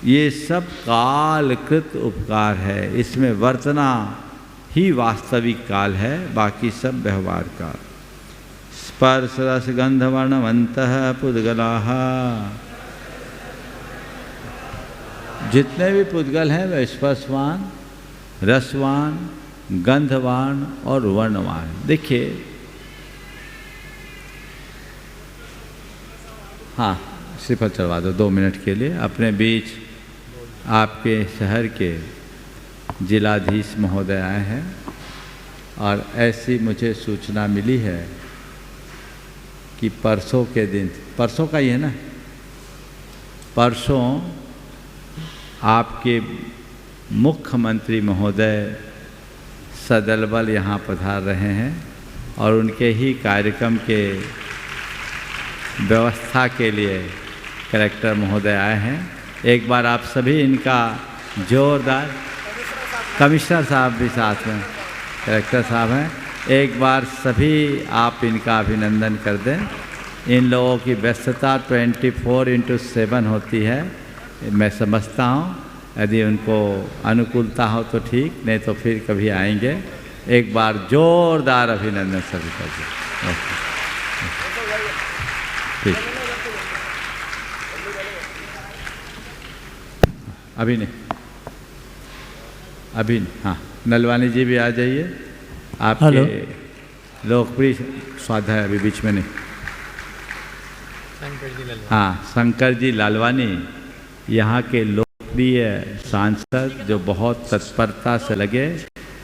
ये सब कालकृत उपकार है, इसमें वर्तना ही वास्तविक काल है, बाकी सब व्यवहार काल। स्पर्श रस गंध वर्णवंतः पुद्गलाः, जितने भी पुद्गल हैं वे स्पर्शवान, रसवान, गंधवान और वर्णवान। देखिए, हाँ श्रीफल चढ़वा दो 2 मिनट के लिए। अपने बीच आपके शहर के जिलाधीश महोदय आए हैं और ऐसी मुझे सूचना मिली है कि परसों के दिन, परसों का ही है ना, परसों आपके मुख्यमंत्री महोदय सदलबल यहाँ पधार रहे हैं और उनके ही कार्यक्रम के व्यवस्था के लिए कलेक्टर महोदय आए हैं। एक बार आप सभी इनका जोरदार, कमिश्नर साहब भी साथ में, कलेक्टर साहब हैं, एक बार सभी आप इनका अभिनंदन कर दें। इन लोगों की व्यस्तता 24/7 होती है, मैं समझता हूँ। यदि उनको अनुकूलता हो तो ठीक, नहीं तो फिर कभी आएंगे। एक बार जोरदार अभिनंदन सभी कर दें। ठीक, अभी नहीं, अभी नहीं। हाँ, नलवानी जी भी आ जाइए। आपके लोकप्रिय स्वाध्याय अभी बीच में नहीं। हाँ, शंकर जी लालवानी यहाँ के लोकप्रिय सांसद, जो बहुत तत्परता से लगे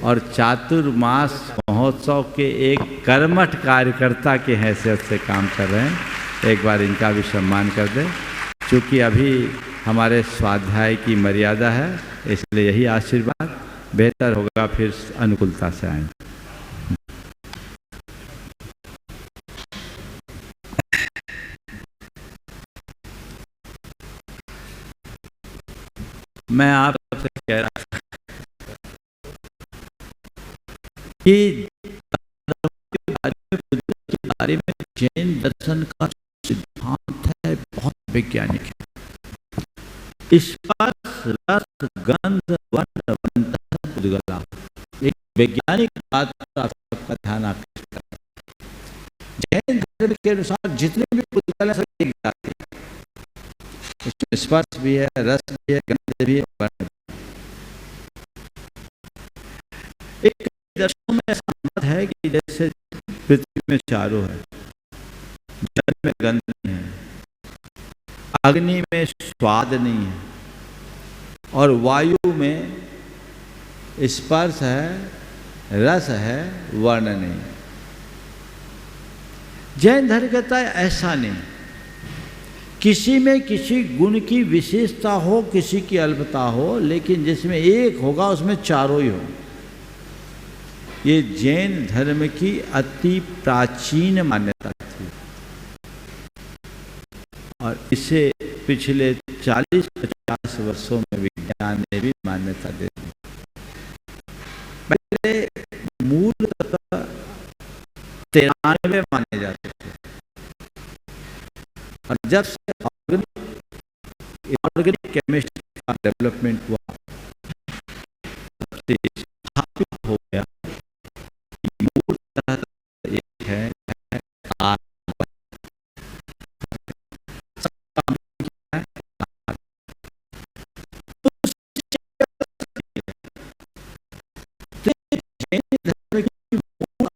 और चातुर्मास महोत्सव के एक कर्मठ कार्यकर्ता के हैसियत से काम कर रहे हैं। एक बार इनका भी सम्मान कर दें। चूँकि अभी हमारे स्वाध्याय की मर्यादा है, इसलिए यही आशीर्वाद बेहतर होगा, फिर अनुकूलता से आएंगे। मैं आपसे कह रहा था कि बारे में जैन दर्शन का सिद्धांत है, बहुत वैज्ञानिक है। स्पर्श रस गंध वर्ण वंतः पुद्गला, एक वैज्ञानिक बात पर आप सबका ध्यान आकर्षित करता है। जैन धर्म के अनुसार जितने भी पुद्गल हैं सब एक जाति हैं। उसमें स्पर्श भी है, रस भी है, गंध भी है, वर्ण भी है। एक दर्शनों में ऐसा मत है कि जैसे पृथ्वी में चारों है, जल में गंध नहीं है, अग्नि में स्वाद नहीं है और वायु में स्पर्श है, रस है, वर्ण नहीं। जैन धर्म कहता है ऐसा नहीं, किसी में किसी गुण की विशेषता हो, किसी की अल्पता हो, लेकिन जिसमें एक होगा उसमें चारों ही हो। ये जैन धर्म की अति प्राचीन मान्यता थी और इसे पिछले 40-50 वर्षों में विज्ञान ने भी मान्यता दे दी। पहले मूलतः 93 माने जाते थे और जब से ऑर्गेनिक केमिस्ट्री का डेवलपमेंट हुआ, तब से स्थापित हो गया कि मूलतः एक है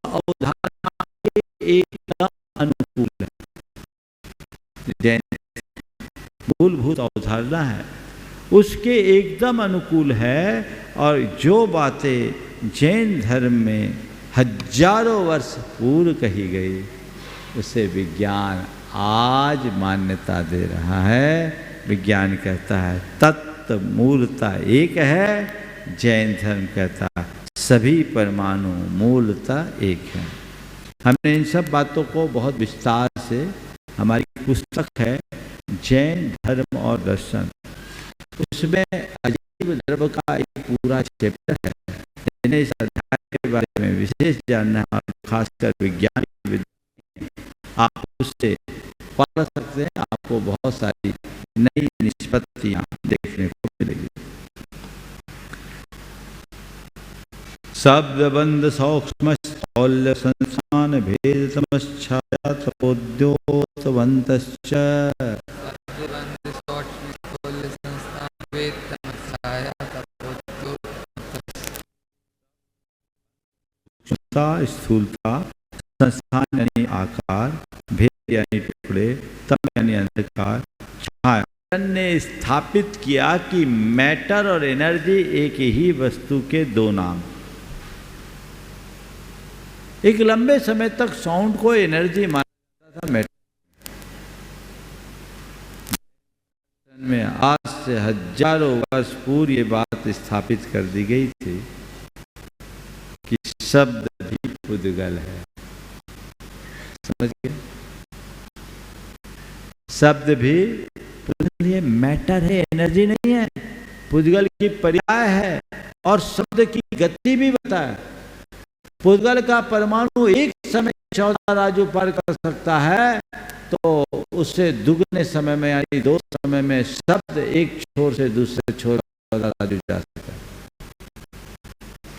अवधारणा के एकदम अनुकूल है। जैन मूलभूत अवधारणा है उसके एकदम अनुकूल है और जो बातें जैन धर्म में हजारों वर्ष पूर्व कही गई उसे विज्ञान आज मान्यता दे रहा है। विज्ञान कहता है तत्व मूलता एक है जैन धर्म कहता है सभी परमाणु मूलतः एक हैं। हमने इन सब बातों को बहुत विस्तार से, हमारी पुस्तक है जैन धर्म और दर्शन, उसमें अजीव धर्म का एक पूरा चैप्टर है। जिन्हें इस अध्याय के बारे में विशेष जानना है, खासकर विज्ञान, आप उससे पढ़ सकते हैं। आपको बहुत सारी नई निष्पत्तियां देखने को मिलेगी। शब्द बंद सूक्ष्म स्थौल्य संस्थान भेद तमश्छाया तपोद्योतवन्तश्च स्थूलता, संस्थान यानी आकार, भेद यानी टुकड़े, तम यानी अंधकार, छाया ने स्थापित किया कि मैटर और एनर्जी एक ही वस्तु के दो नाम। एक लंबे समय तक साउंड को एनर्जी माना जाता था, मैटर में आज से हजारों वर्ष पूर्व ये बात स्थापित कर दी गई थी कि शब्द भी पुद्गल है। समझ गए? शब्द भी पुद्गल, ये मैटर है, एनर्जी नहीं है, पुद्गल की पर्याय है और शब्द की गति भी बताया। पुद्गल का परमाणु एक समय 14 राजू पार कर सकता है, तो उससे दुगने समय में यानी 2 समय में शब्द एक छोर से दूसरे छोर 14 राजू जा सकता है।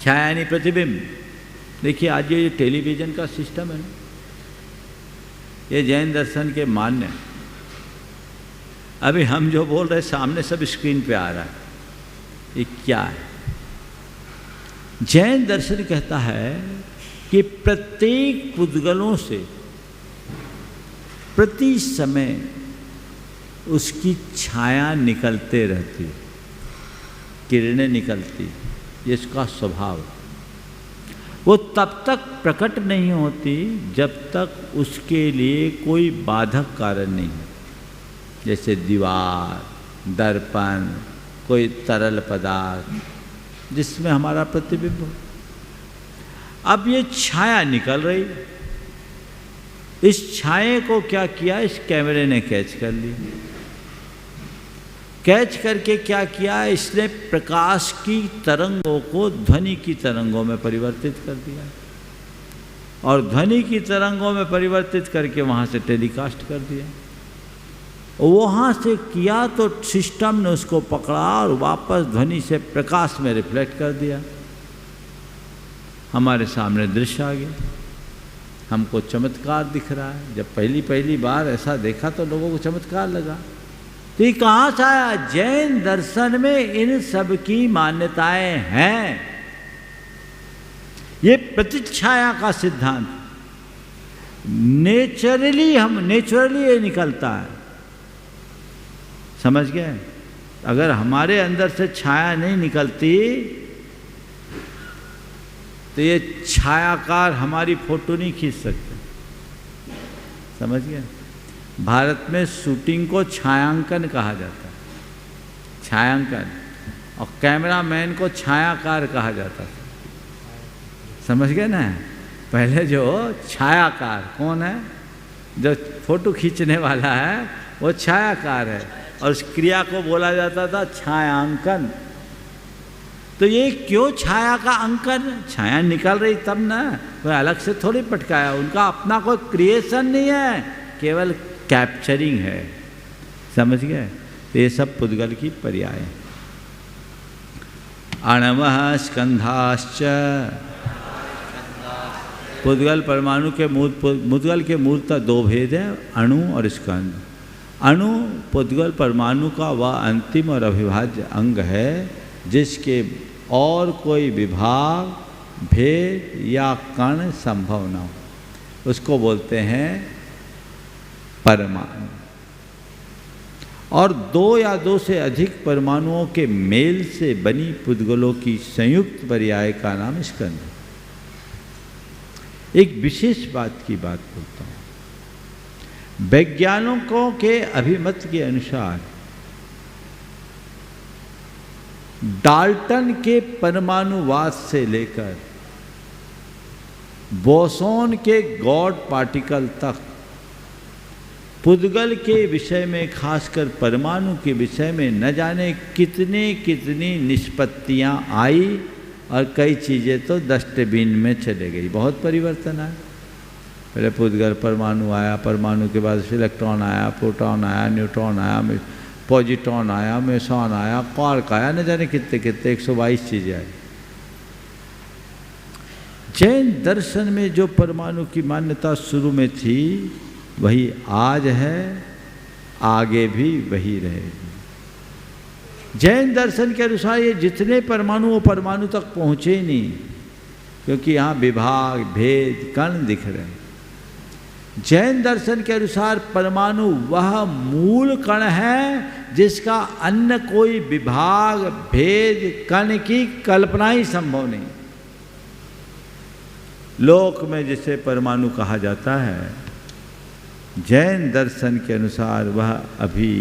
छाया यानी प्रतिबिंब। देखिए आज ये टेलीविजन का सिस्टम है ना, ये जैन दर्शन के मान्य। अभी हम जो बोल रहे सामने सब स्क्रीन पे आ रहा है, ये क्या है? जैन दर्शन कहता है कि प्रत्येक पुद्गलों से प्रति समय उसकी छाया निकलते रहती, किरणें निकलती, ये इसका स्वभाव है। वो तब तक प्रकट नहीं होती जब तक उसके लिए कोई बाधक कारण नहीं है, जैसे दीवार, दर्पण, कोई तरल पदार्थ जिसमें हमारा प्रतिबिंब हो। अब ये छाया निकल रही, इस छाये को क्या किया, इस कैमरे ने कैच कर ली। कैच करके क्या किया, इसने प्रकाश की तरंगों को ध्वनि की तरंगों में परिवर्तित कर दिया और ध्वनि की तरंगों में परिवर्तित करके वहाँ से टेलीकास्ट कर दिया। वहाँ से किया तो सिस्टम ने उसको पकड़ा और वापस ध्वनि से प्रकाश में रिफ्लेक्ट कर दिया। हमारे सामने दृश्य आ गया, हमको चमत्कार दिख रहा है। जब पहली बार ऐसा देखा तो लोगों को चमत्कार लगा। तो ये कहाँ से आया? जैन दर्शन में इन सब की मान्यताएं हैं। ये प्रतिच्छाया का सिद्धांत नेचुरली ये निकलता है। समझ गए? अगर हमारे अंदर से छाया नहीं निकलती तो ये छायाकार हमारी फोटो नहीं खींच सकते। समझ गए? भारत में शूटिंग को छायांकन कहा जाता है, छायांकन, और कैमरामैन को छायाकार कहा जाता था। समझ गए ना? पहले जो छायाकार कौन है, जो फोटो खींचने वाला है वो छायाकार है, और उस क्रिया को बोला जाता था छायांकन। तो ये क्यों छाया का अंकन? छाया निकल रही तब ना, कोई अलग से थोड़ी पटकाया, उनका अपना कोई क्रिएशन नहीं है, केवल कैप्चरिंग है। समझ गए? तो ये सब पुद्गल की पर्याय है। अणवः स्कंधाश्च, पुद्गल परमाणु के पुद्गल के मूलतः 2 भेद हैं, अणु और स्कंध। अणु पुद्गल परमाणु का वह अंतिम और अविभाज्य अंग है जिसके और कोई विभाग, भेद या कण संभव न हो, उसको बोलते हैं परमाणु। और 2 या 2 से अधिक परमाणुओं के मेल से बनी पुद्गलों की संयुक्त पर्याय का नाम स्कंध। एक विशेष बात की बात बोलता हूँ। वैज्ञानिकों के अभिमत के अनुसार डाल्टन के परमाणुवाद से लेकर बोसोन के गॉड पार्टिकल तक, पुद्गल के विषय में, खासकर परमाणु के विषय में न जाने कितनी निष्पत्तियां आई और कई चीज़ें तो डस्टबिन में चले गई। बहुत परिवर्तन आया। पहले पुद्गल परमाणु आया, परमाणु के बाद इलेक्ट्रॉन आया, प्रोटॉन आया, न्यूट्रॉन आया, पॉजिट्रॉन आया, मेसॉन आया, क्वार्क आया, न जाने कितने 122 चीज़ें आई। जैन दर्शन में जो परमाणु की मान्यता शुरू में थी वही आज है, आगे भी वही रहेगी। जैन दर्शन के अनुसार ये जितने परमाणु वो परमाणु तक पहुँचे ही नहीं, क्योंकि यहाँ विभाग, भेद, कण दिख रहे हैं। जैन दर्शन के अनुसार परमाणु वह मूल कण है जिसका अन्य कोई विभाग, भेद, कण की कल्पना ही संभव नहीं। लोक में जिसे परमाणु कहा जाता है, जैन दर्शन के अनुसार वह अभी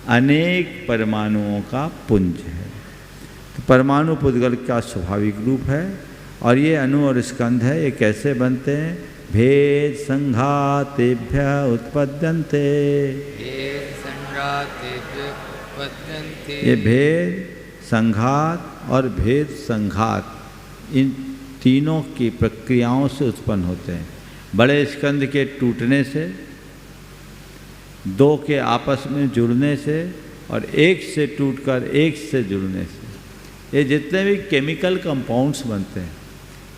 अनेक परमाणुओं का पुंज है। तो परमाणु पुद्गल का स्वाभाविक रूप है और ये अणु और स्कंध है। ये कैसे बनते हैं? भेद संघातेभ्य उत्पद्यन्ते। ये भेद, संघात और भेद संघात, इन तीनों की प्रक्रियाओं से उत्पन्न होते हैं। बड़े स्कंध के टूटने से, दो के आपस में जुड़ने से और एक से टूटकर एक से जुड़ने से ये जितने भी केमिकल कंपाउंड्स बनते हैं,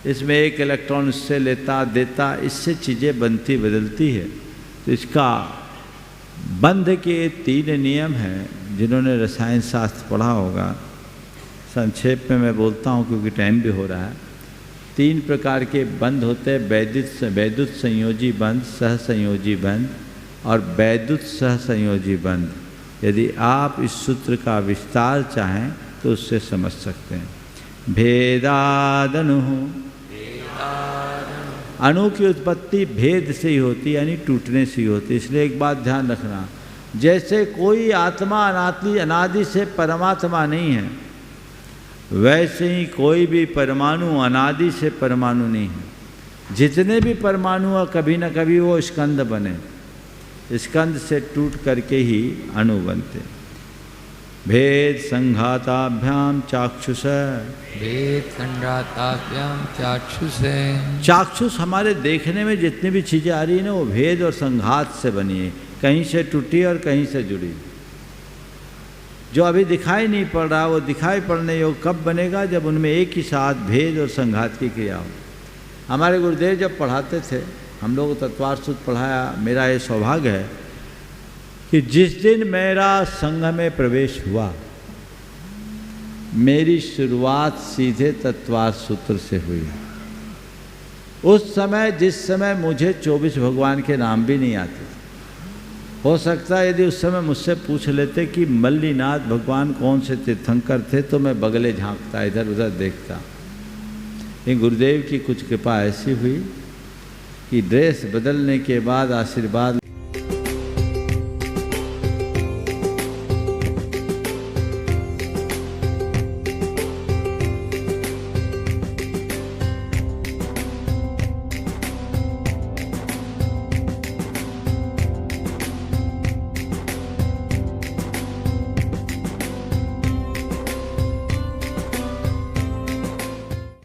इसमें एक इलेक्ट्रॉन उससे लेता देता, इससे चीज़ें बनती बदलती है। तो इसका बंध के 3 नियम हैं। जिन्होंने रसायन शास्त्र पढ़ा होगा, संक्षेप में मैं बोलता हूँ क्योंकि टाइम भी हो रहा है। 3 प्रकार के बंध होते हैं: वैद्युत संयोजी बंध, सहसंयोजी बंध और वैद्युत सहसंयोजी बंध। यदि आप इस सूत्र का विस्तार चाहें तो उससे समझ सकते हैं। भेदादनु, अणु की उत्पत्ति भेद से ही होती है, यानी टूटने से ही होती है। इसलिए एक बात ध्यान रखना, जैसे कोई आत्मा अनादि से परमात्मा नहीं है, वैसे ही कोई भी परमाणु अनादि से परमाणु नहीं है। जितने भी परमाणु हैं कभी न कभी वो स्कंध बने, स्कंध से टूट करके ही अणु बनते। भेद संघाताभ्याम चाक्षुष, भेद संघाताभ्याम चाक्षुष। चाक्षुष हमारे देखने में जितनी भी चीज़ें आ रही है ना, वो भेद और संघात से बनी है। कहीं से टूटी और कहीं से जुड़ी। जो अभी दिखाई नहीं पड़ रहा वो दिखाई पड़ने योग कब बनेगा? जब उनमें एक ही साथ भेद और संघात की क्रिया हो। हमारे गुरुदेव जब पढ़ाते थे, हम लोग तत्वार्थ सूत्र पढ़ाया। मेरा ये सौभाग्य है कि जिस दिन मेरा संघ में प्रवेश हुआ, मेरी शुरुआत सीधे तत्वार्थ सूत्र से हुई। उस समय, जिस समय मुझे 24 भगवान के नाम भी नहीं आते। हो सकता है यदि उस समय मुझसे पूछ लेते कि मल्लीनाथ भगवान कौन से तीर्थंकर थे, तो मैं बगले झांकता, इधर उधर देखता। लेकिन गुरुदेव की कुछ कृपा ऐसी हुई कि ड्रेस बदलने के बाद आशीर्वाद